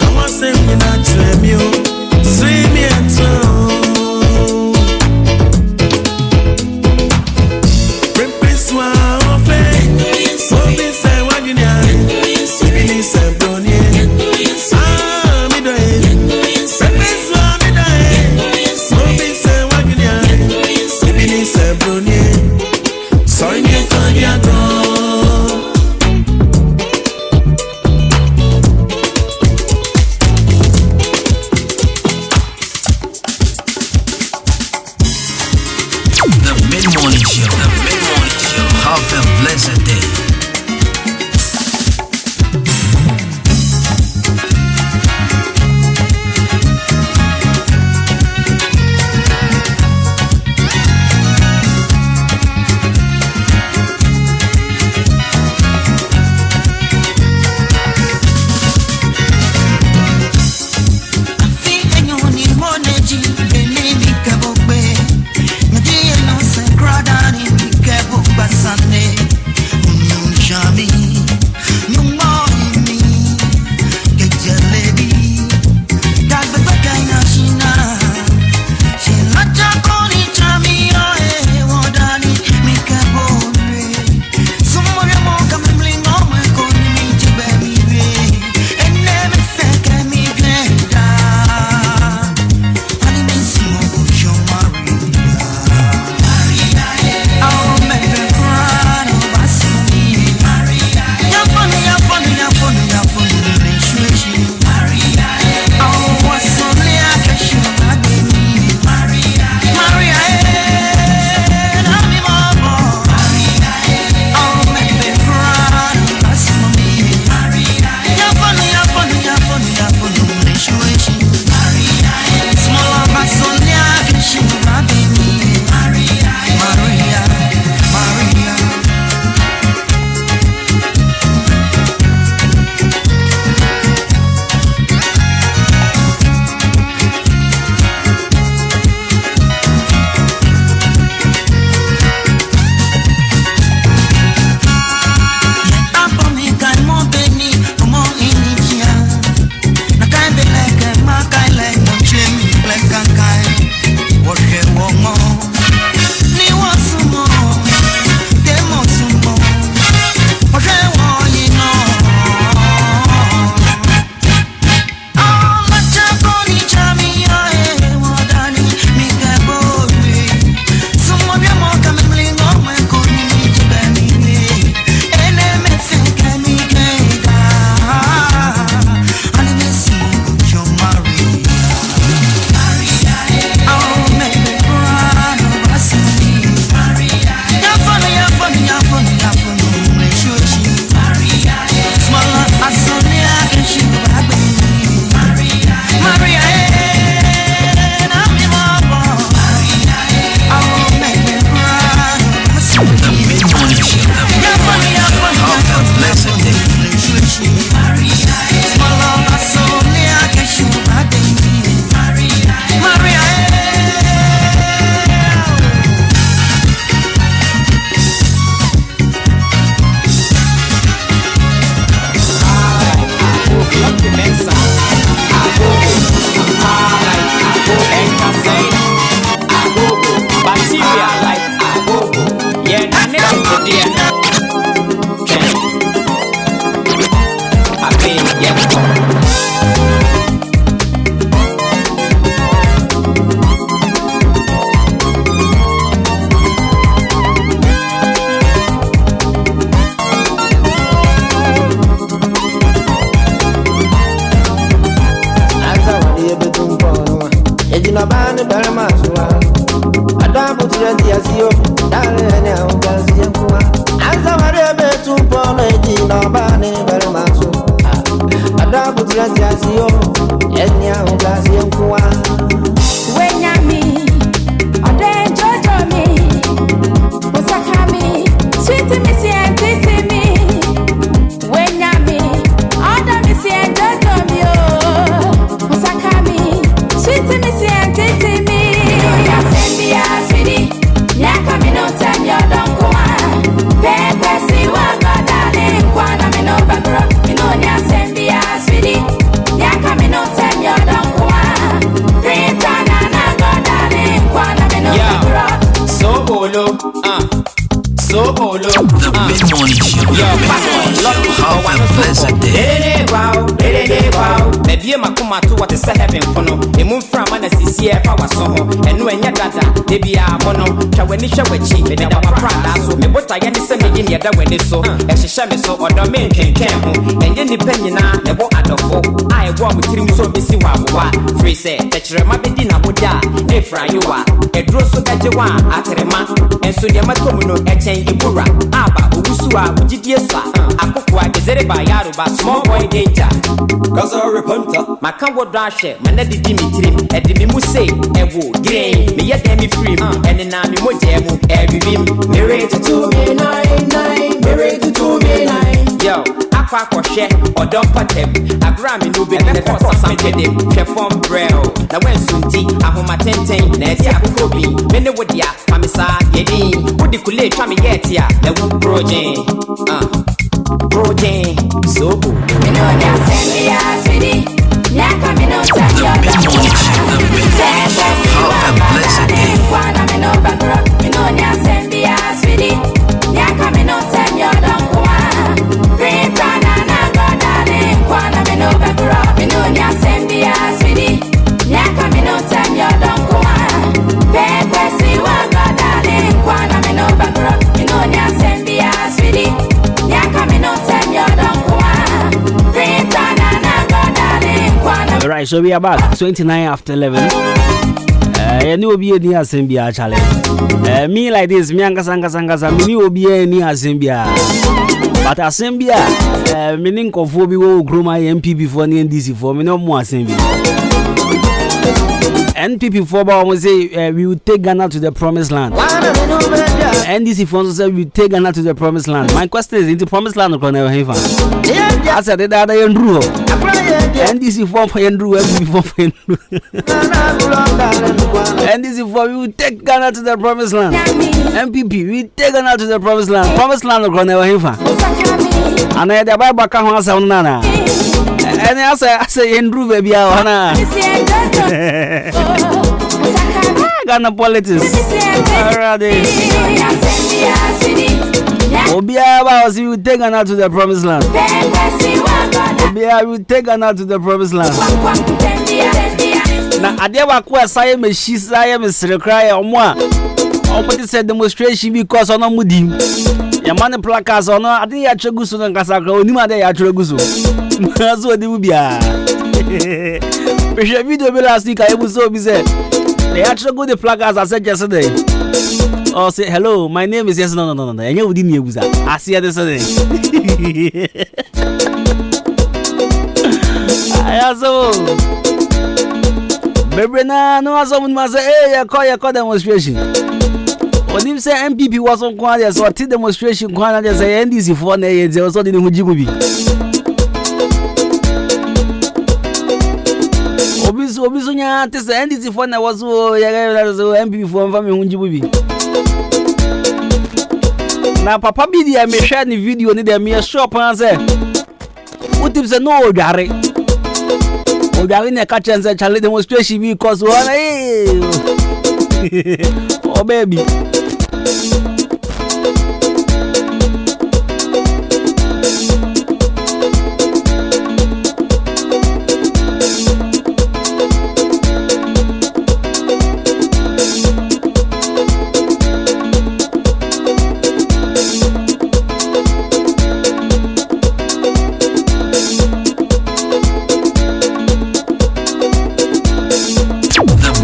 Come on, sing me not to better masua. Adamu to the Asio, Darren, as I were to Polo, no Bani, better masu. Adamu to the Asio, and Yao Gasio. When Yami, or then Jojo me, Osakami, sweet Missy and Titi me. When Yami, Ada Missy and Jojo me, Osakami, sweet Missy and Titi me. Yasembia, sweetie, Yakamino, time you don't go on. Pepe, see what God, darling, Kwana, Mino, Bagro, Mino, Yasembia, sweetie, Yakamino, time you don't go on. So bolo, so bolo. The mid-morning show. Have a pleasant day. Wow. Maybe I'm a come to what is heaven for no. A moon from an SCCF power song. And when you're dada, maybe I'm mono. Chawanisha with cheap and our prada. So, me what I get is sending in the other when it's so. And she shall be so or the main can and then depending on the what out of I want with him so busy. Free say that you're my dinner would die. If you are a draw so that you want after a month. And so the Matomuno exchange Ibura. Aba, Usua, Ujidiesa, Akukwa, Gezereba, Yaruba, small boy danger. Cause I repent, my combo dash, my Neddy Dimitri, and the Mimuse, Evo, Grain, me yet me free, and then I'm Mojemu, every beam, married to me, nine, married to me, nine. Yo, Aqua or share or don't put him. A Grammy no be and for something, perform braille. Now when Sunti, I hold my 10, Nancy Akobi, Menewodia, Mamisa, Yedi, would the Kule Chami get here, the wood project, so good. Minonia Sembia, sweetie, Yakamino, have a blessed day. Kwana, Mino, Bagro, Minonia Sembia, sweetie, Yakamino, time you don't go on. Green banana, darling, Kwana, Mino, Bagro, Minonia Sembia, sweetie, Yakamino, time you don't go on. Pepe, see what God, darling, Kwana, Mino, Bagro, Minonia Sembia, sweetie, Yakamino, time you don't go on. Green banana, darling, Kwana. Alright, so we are back 29 after 11. You will be a near Sembia challenge. Me like this, me Sanga, me will be a near Sembia. But a Sembia, meaning of Fobi will grow my MP before the NDC for me no more Sembia. NPP for almost say we will take Ghana to the promised land. NDC for say we will take Ghana to the promised land. My question is, in the promised land, or never have I said that I am Drew. NDC for Andrew, NPP for Andrew. NDC for we will take Ghana to the promised land. MPP, we take Ghana to the promised land. Promised land, or never have and I had a Bible account on Nana. And I say Andrew, baby, Hana. Ghana politics. Obia was you take Ghana to the promised land. Obia will take Ghana to the promised land. Now, I never quite say me, she say, I'm a cry or more. Opposite said demonstration because on a moody. Your money placards or not, I think I chose to Casaka, only my day I chose. That's what they will be. Video last week, I was so busy. They actually go the placards I said yesterday. Oh, say hello, my name is yes, no. And you didn't use that. I see it yesterday. I also. Baby, no, someone must say, hey, I call demonstration. When him say MPP was on Quadia, so T demonstration, Quadia say NDC for they also didn't Mujibubi. Obisunya, this NDC for I was MPP for Mujibubi. Now, Papa Bidi, I may share the video in the mere shop and say, what if say no, Gary? Oh, Gary, I catch and say, Charlie demonstration because one, oh, baby.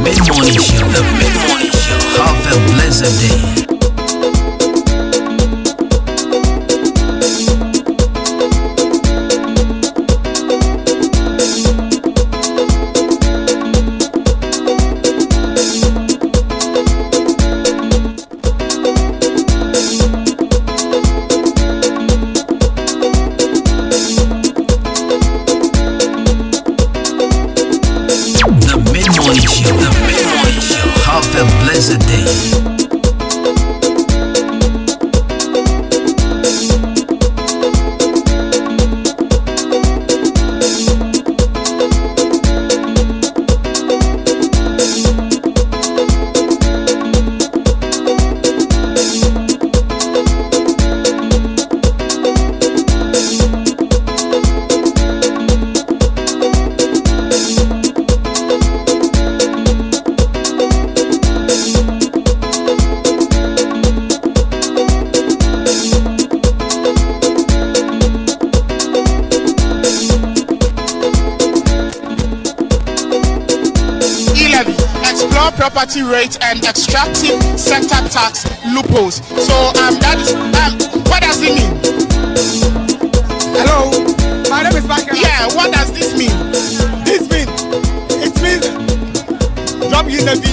Mid-morning show. blessed day. Have a blessed day. Property rate and extractive sector tax loopholes. So that is what does it mean? Hello, my name is Michael. Yeah, what does this mean? It means drop in the V.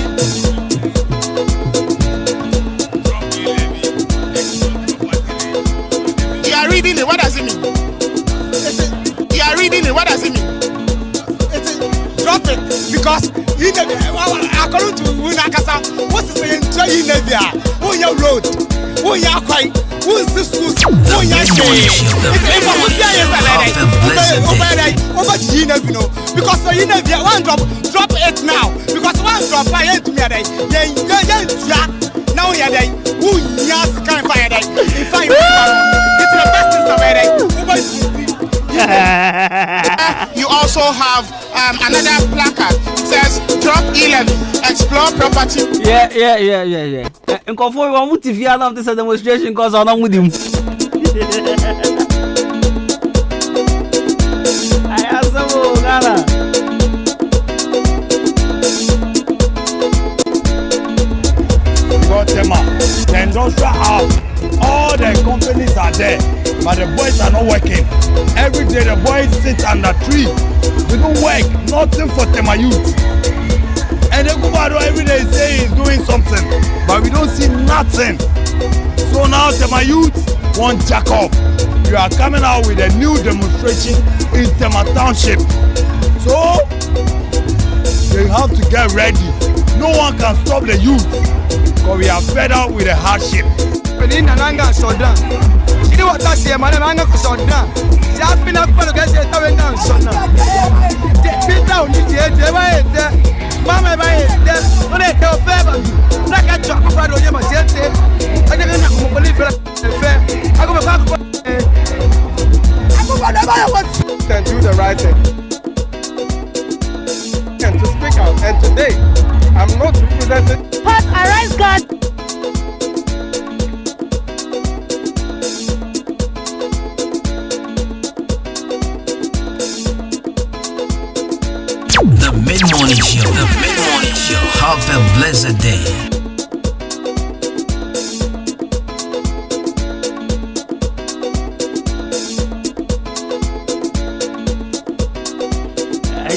You are reading it. What does it mean? You are reading it. What does it mean? Drop it because. According to Wunakasa, what's the saying? In Navia, who your road, who your quite, who is the school, who your shame. Over to you, because you know, one drop it now, because one drop I ain't to me a day. Now you're there, who yas can't fire day. If I it's the best of you also have another placard. It says drop 11, explore property. Yeah. And conform one TV out of this demonstration because I'm not with him. I have some Ghana. Got them up. The industrial hub, all the companies are there, but the boys are not working. Every day the boys sit under tree. We don't work, nothing for Tema youth. And the Kubado every day say he's doing something, but we don't see nothing. So now Tema youth want Jacob. You are coming out with a new demonstration in Tema Township. So they have to get ready. No one can stop the youth because we are fed up with the hardship. You know what I say, man? I'm not going to I've been up for the guys that are down. So now, get down, you get there. Mamma, when I tell Faber, like I talk about what you must say, I didn't believe it. I go back and do the right thing. And to speak out. And today, I'm not representing. But arise, God. The Mid-Morning Show. Have a blessed day.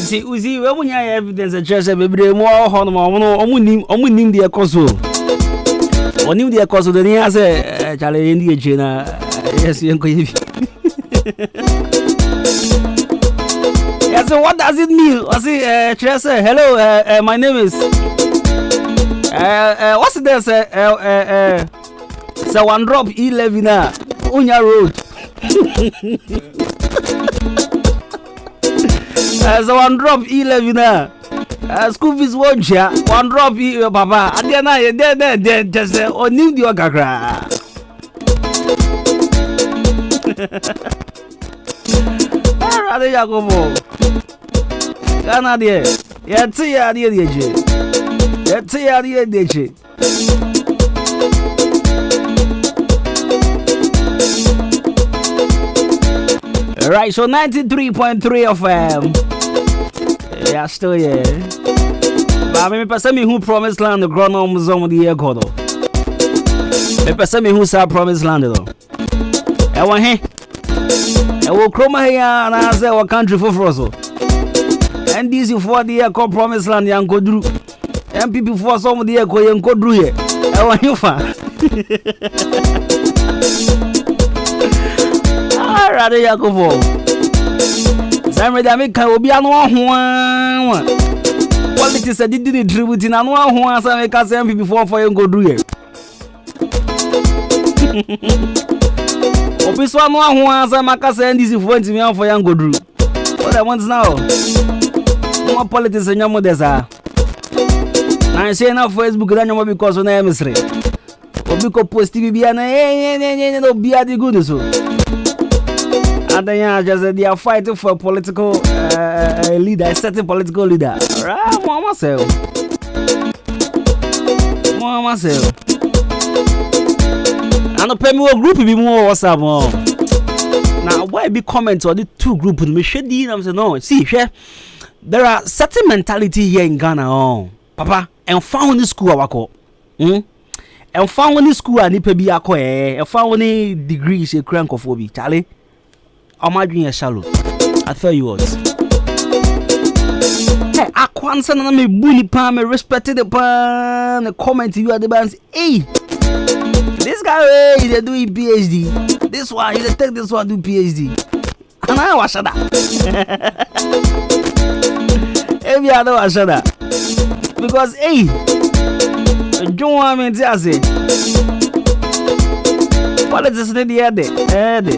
See, Uzi, when you have evidence that just a baby more on nim the Acoso. On nim the Acoso, then he has a Charlie India China. Yes, you can. So what does it mean? I say, Chester, hello, my name is. What's this? So one drop 11 on your road. So one drop 11 school fees one share, one drop papa. And then just on new the Okakra. Rather Yakobo. Ghana dear. Yet see ya dear. Yet see ya dear. Right, so 93.3 FM. Yeah, still yeah. But I mean, person who promised land the grown zone of the year. Me pesa me who sa promised land though. E wa he. E wo kroma he ya na say wa country for so. NDC for the year called promised land yan kodru. MPP for some the year ko yan kodru ye. E wa he fa. Ah, rather Yakobo. Sammy Damika will be an one. Politics did the tribute in an one. Some MPP before for you go do it. Opis one once I make us send this point to me for young go do. What I want now. More politics in your mothers are. I say now Facebook than you because on emissary. Obiko post TV and no be at the good so. And then just they are fighting for a political leader, a certain political leader. Right, Mama self. And pay me a group be more WhatsApp. Now why be comment on the two group me shade I'm saying no. See, there are certain mentality here in Ghana. Papa, and found the school awako. And found in school and nipa bi akọ and found any degrees a crank of obi Charlie. I'm arguing a shallow. I tell you what. Hey, I can't send me bully pan, me respected the pan, the comment you at the bands. Hey, this guy is doing PhD. This one, he take this one do PhD. And I was that. Every other was that. Because hey, don't want me to say. Politics in the head.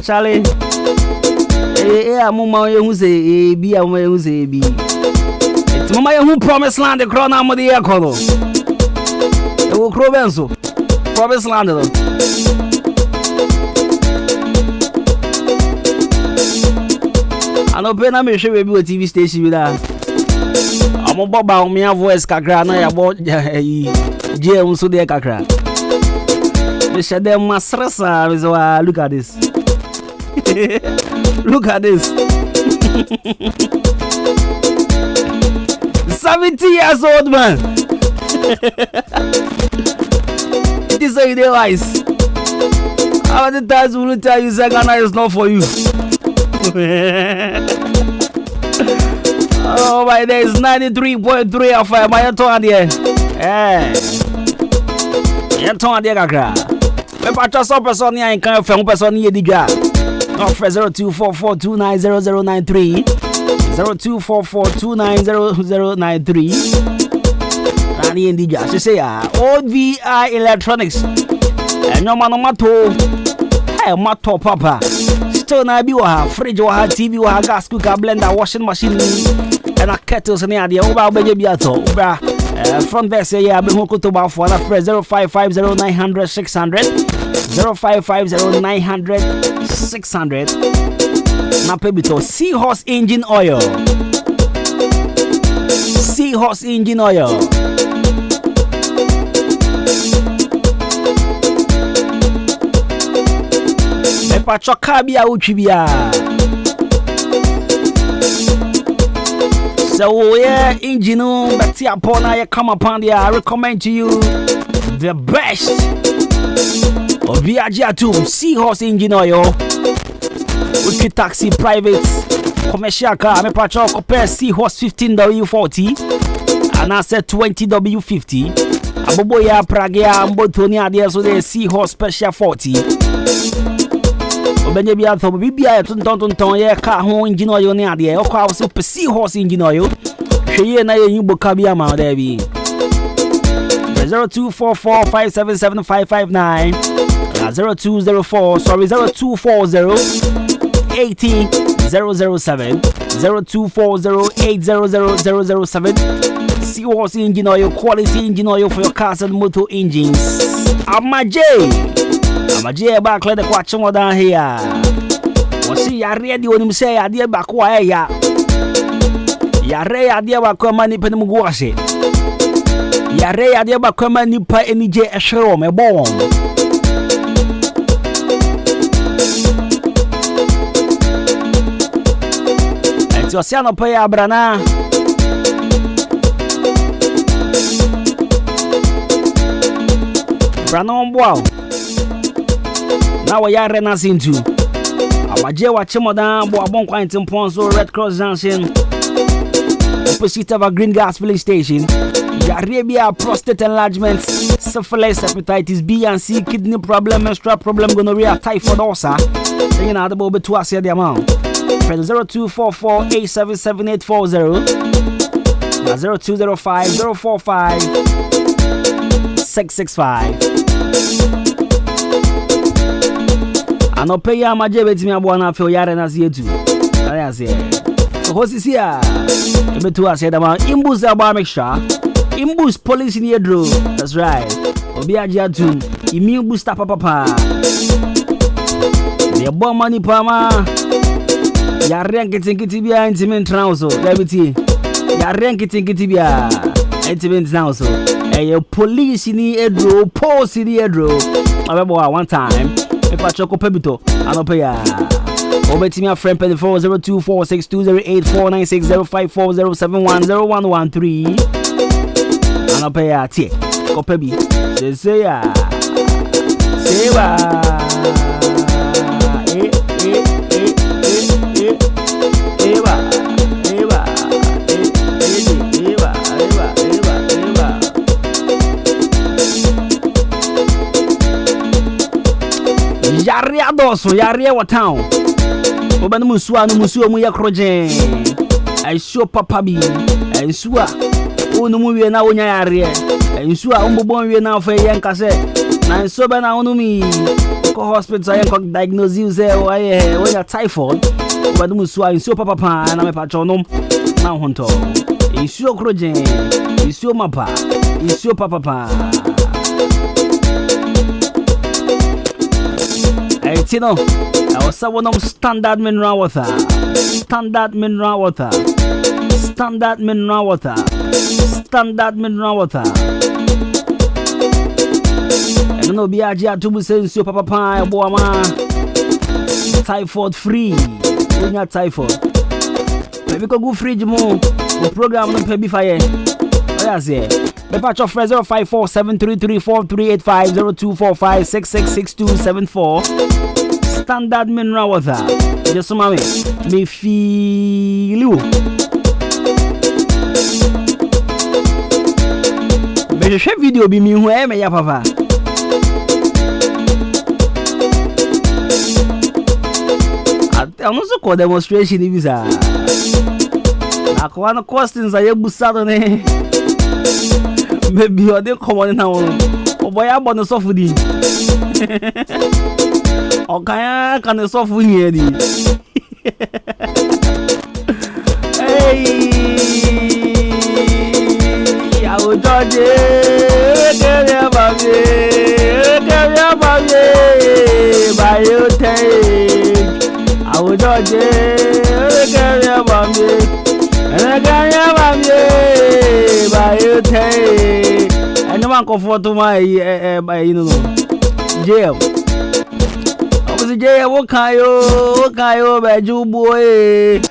Charlie. Mama, you say B, you say B. It's Mama who promised land the crown of the air color. It will crow benzo. Promised land. I know Ben, I'm sure we'll be a TV station with that. I'm a bob, me a voice kakra, na ya bought James so dear kakra. They said them masrasa, look at this. Look at this. 70 years old man. It is a device. How many times will tell you Ghana is not for you? Oh my days, 93.3 of my turn there. Eh. Your turn there, Kakra. Me patch some person here in can film person here diga. Offer 0244290093 0244290093 Nani indija she say OVI Electronics no mato hey mato papa still na bi wa fridge wa TV wa gas cooker blender washing machine and a kettles and ade wo ba obeje bi ato bra from there say ya be hu koto ba for na 0550900600 0550900600 na pebito Seahorse engine oil. Seahorse engine oil. Mepa choka bia uchibia. So yeah, engine bati upon ya come upon there. I recommend to you the best. Viaja to Seahorse engine oil. Uchi taxi, private, commercial car. Me pacho compare Seahorse 15W40 and I said 20W50. Abobo ya Pragia Mbotoni adia so the Seahorse special 40. Obenye bia to bibia ya ton ye car ho engine oil ni adia. Okwa so Seahorse engine oil. Hweye na ye yubo ka bia ma there bi. 0244577559 0204 sorry 02408007 0240800007 Seahorse engine oil, quality engine oil for your cars and motor engines. Amaje back let the watch more down here. Was see ya ready when him say idea back why ya re idea back money pen mugwase ya re idea back money pa NJ Ashero me bon. Oceano pay abrana Branon Bow. Now we are renasing too. Amajewa Chimodan, Boabon Quantum Ponzo, Red Cross Junction, opposite of a green gas filling station. Arabia, prostate enlargement, syphilis, hepatitis B and C, kidney problem, menstrual problem, gonorrhea, typhoid ulcer. Then you know the bobe to us the amount. 0244-877-840 0205-045-665. I no pay ya majebe to me abona feel yare na see too. I say. So what's this here? Bobe to us the amount. Imbus about mixture. Imbus police in Yedro. That's right. Obiaja too. Immune booster papa. The bomb money pama. Ya rank kitibia intimate trouser. Deputy. Ya rank kitibia intimate trouser. A police in Yedro. Pose in Yedro. I remember one time. If I choco pebito, I don't pay ya. Obey me a friend penny 402462084960540710113. I don't pay ya. Take go pebi. Say ya. Say wa. Yare adoso, yare wa town. Obanu musua no musuo mu yakroje. Aisho papa bi. Aisua. Onu mu wie na onya yare. Aisua umbobon wie na fa yenka se. Na nso be na onu mi. Ko hospital yen ko diagnose se o aye onya typhoid. Obanu musua aisho papa pa na me pa chonom na honto. Aisho kroje. Aisho mapa. Aisho papa pa. Hey Tino, I was someone standard mineral water. Standard mineral water. Standard mineral water. Standard mineral water. And no be aja to say so papa pie boama. Typhoid free. Unya typhoid. Maybe go fridge mo. Program no pay fire. Oh yeah say. The patch of 05473343850245666274. Standard mineral water. Just so me feel you. But share video be me who me ya papa. I'm also called demonstration if you akwana questions aye busado ne. Maybe you're the common now. Oh boy, I'm on the soft food. Okay, can the soft food here? Hey, I will judge it. By your take, I will judge it. And I can't by you take. And no one comfort to my by you know jail. Obviously, jail, what can you by you boy?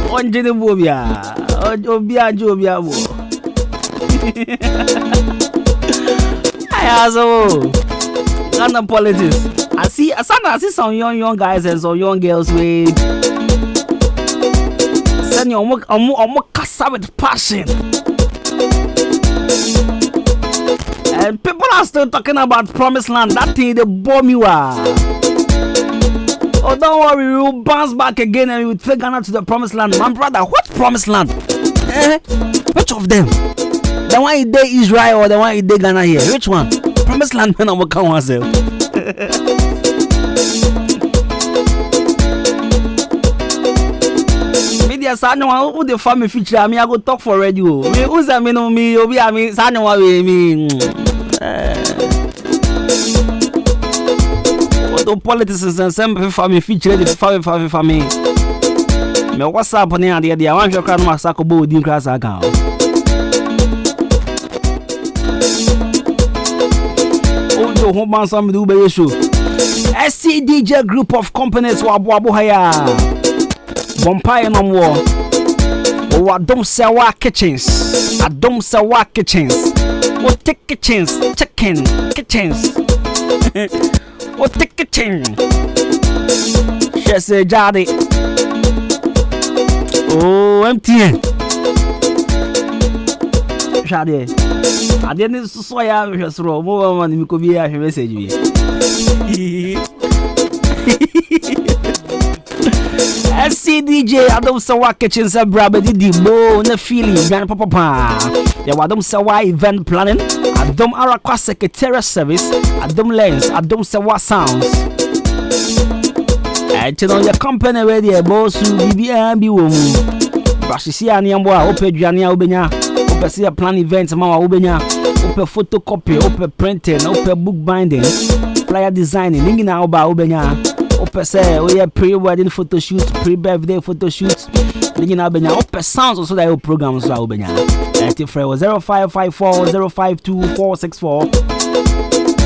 On Jenibobia, Obia Jobia. I also Ghana politics. I see some young guys and some young girls with. I'm cassa with passion, and people are still talking about promised land. That thing they bomb you are. Oh, don't worry, we will bounce back again and we will take Ghana to the promised land. My brother, what promised land? Which of them? The one in day Israel or the one in day Ghana here? Which one? Promised land, man, I'm gonna count myself. Media Sano, who the family feature me, I go talk for radio. Me, who's I mean, me, you'll be, I mean, Sano, me. The politicians and some family feature the family. Me, what's up on the idea? I want your car, my sack of board in class account. Oh, the home man, some do by issue. SCDJ group of companies who are Boabuhaya. Bompire no more. Oh, I don't sell our kitchens. I don't sell our kitchens. Oh, take a chance, chicken, kitchens. Oh, take a chance. She said, Jaddy. Oh, empty. Shadi. I didn't swear I was wrong. More money you could be a message. SCDJ Adam Sawa Kitchen Sabra Didi Bo na feeling Grand Papa. Ya Adam Sawa event planning. Adam Arakwa Secretariat Service. Adam Lens. Adam Sawa Sounds. You know your company where the boss will be woman. Brashisi Aniamboa, Ope Jania Ubenya, Ope see a plan events, Mama Ubenya, Ope photocopy, Ope printing, Ope book binding, flyer designing, Ningina Oba Ubenya, Ope say, oh yeah, pre-wedding photo shoot, pre-birthday photo shoot, Ningina Ubenya, Ope sounds also that your programs are Ubenya. And if I was 0554 052 464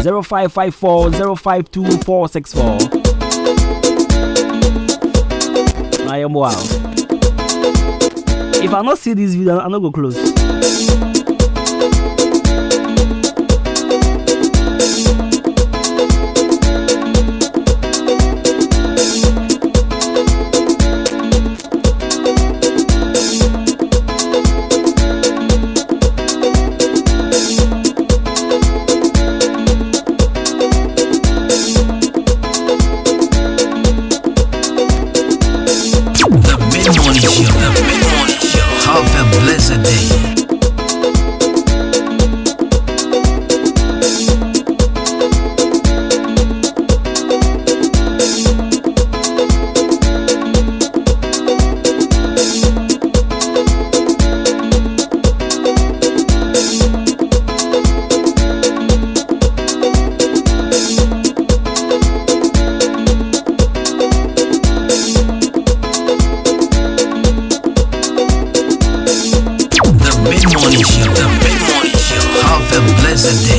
0554 052 464. I am wow. If I not see this video, I'm not go close. Have a blessed day. Have a blessed day.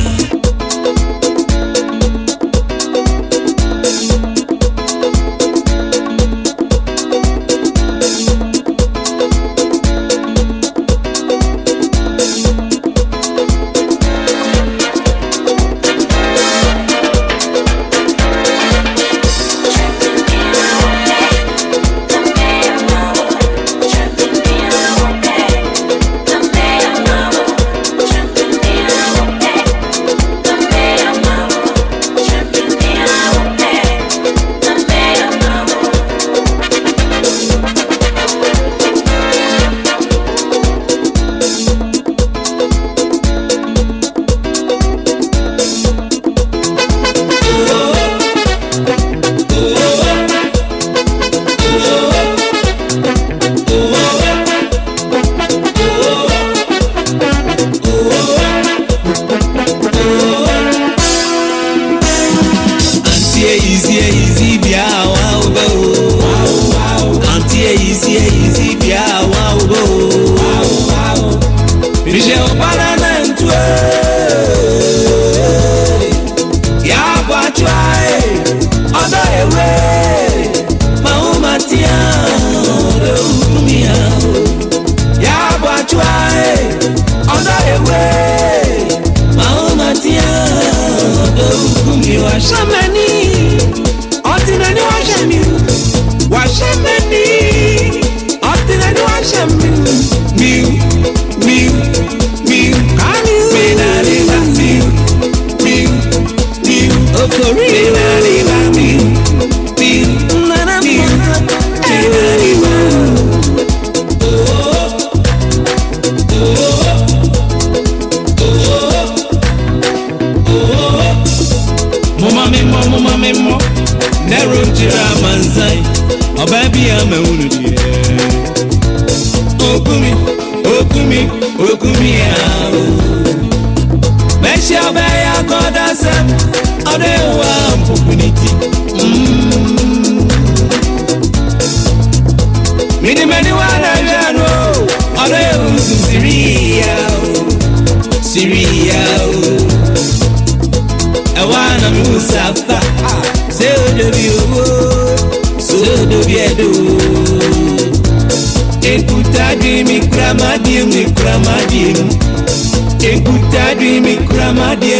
Ekutadwi mikramadi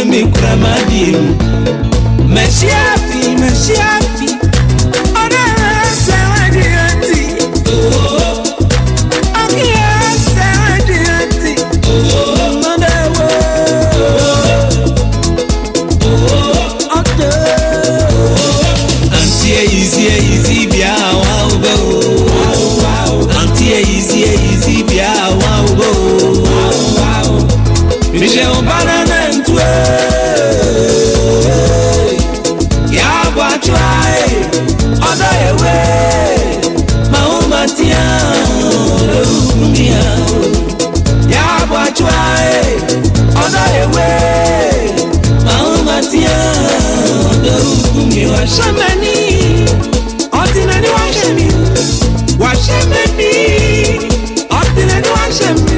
Meshiafi Ona sawadi anti Akia sawadi anti Mandawo Anti easy bia wow go Anti easy bia wow go Mije banana ntwe Ya bwa try Oda ewe Maumatia Rumia Ya bwa try Oda ewe Maumatia Rumia Washamani Ordinary Washamani Ordinary Washami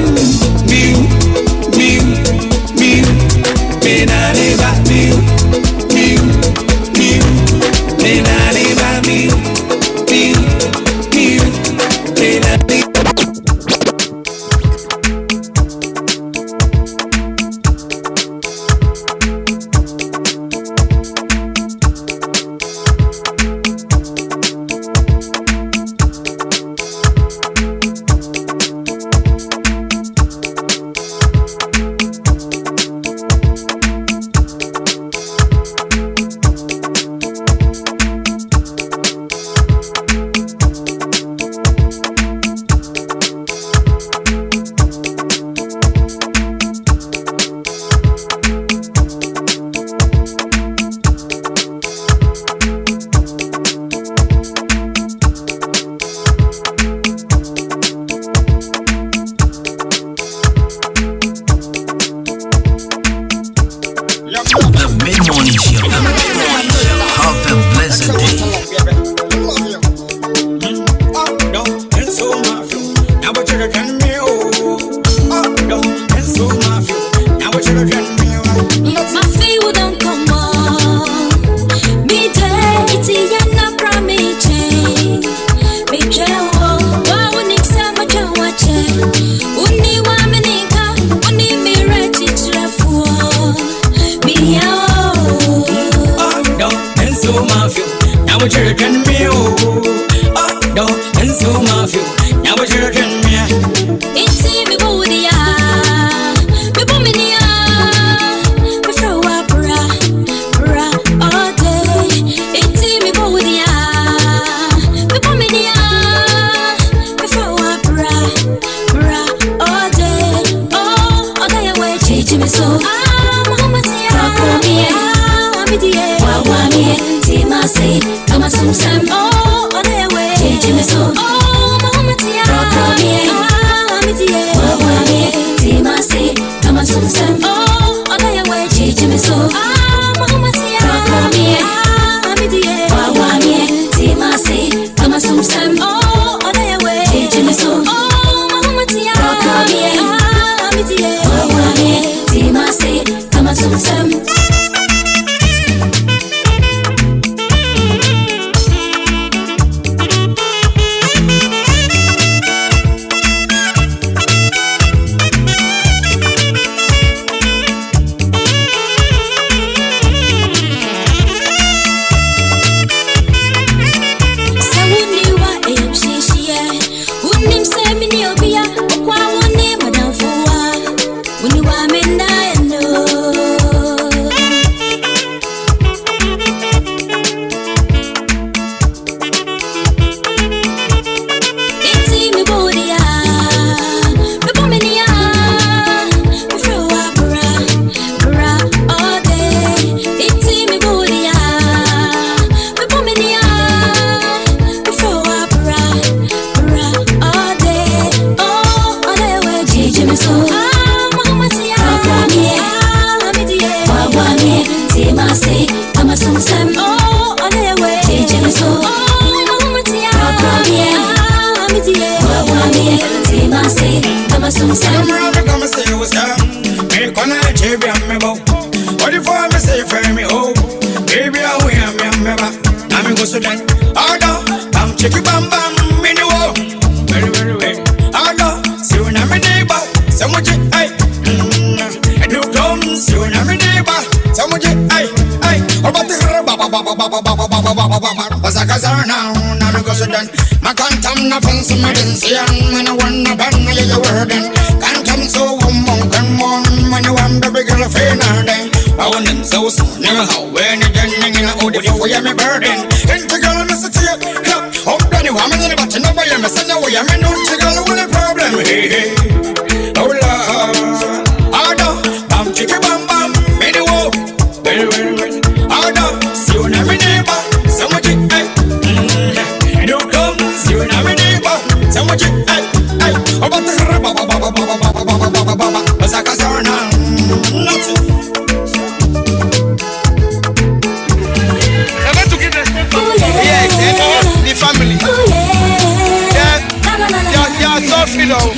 president. My cantam na fancy medicine, and I wanna ban your word. Cantam so monk and mon, when you want the bigger finer then. I want them so soon, never how when you're getting in a hoodie for your burden. Integral message, oh, then you want me, but you know, I'm a son of a man, don't you go with a problem. Hey, hey, oh, Lord, I don't, I'm chicken bam bam, many wo, well, I don't, see you never neighbor, so much, hey, you come, see you never neighbor, so much, hey, hey, about the family. They are so filled.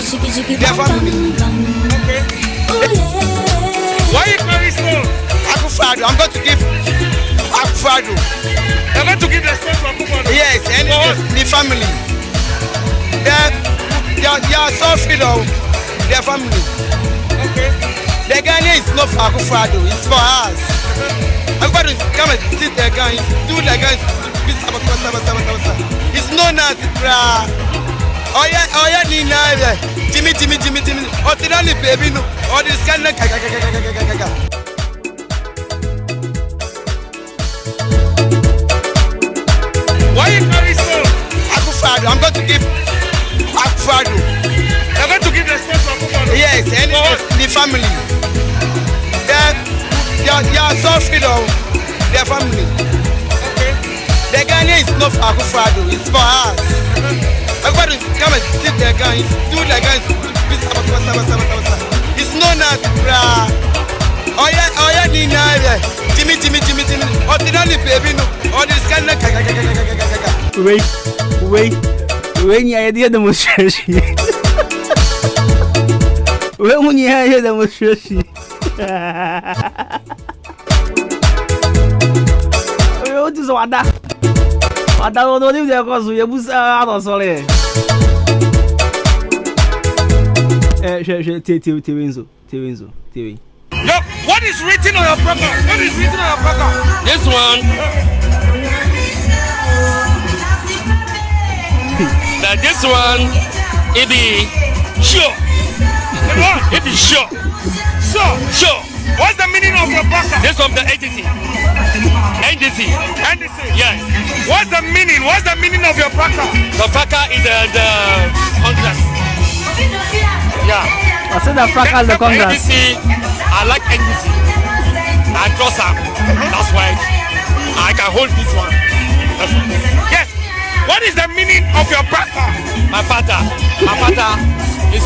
Their family. Okay. Why you very slow? Akufado. I'm going to give Akufado. You're going to give the same to Akufado? Yes, and the family. They are so filled. Their family. Okay. The Ghana is not for Akufado. It's for us. Akufado, come and sit there, guys. Do the guys. It's no nasty bra. Oh yeah, Nina. Jimmy. Oh, Tinali baby, no. Oh, this kind of. Why you carry so? Akufado. I'm going to give Akufado. You're going to give the space to Akufado? Yes, and the family. They are so filled. Their family. The Ghana is not for Akufado, it's for us. Everybody come and sit there, guys. Do the guys. It's no nasty bra. Oh yeah, Nina. Jimmy. Oh, Tinali baby, no. Oh, this kind of. Wait, I did the demonstration. When you hear the demonstration. What is that? I don't know if they're going to use a sorry. TV. Look, what is written on your paper? What is written on your paper? This one. Now this one, it be sure. It be sure. Sure. What's the meaning of your paper? This from the NDC. Yes. What's the meaning? What's the meaning of your paper? The paper is the Congress. Yeah. I said the paper is the Congress. NDC, I like NDC. I trust them. That's why I can hold this one. Yes. What is the meaning of your paper? My paper is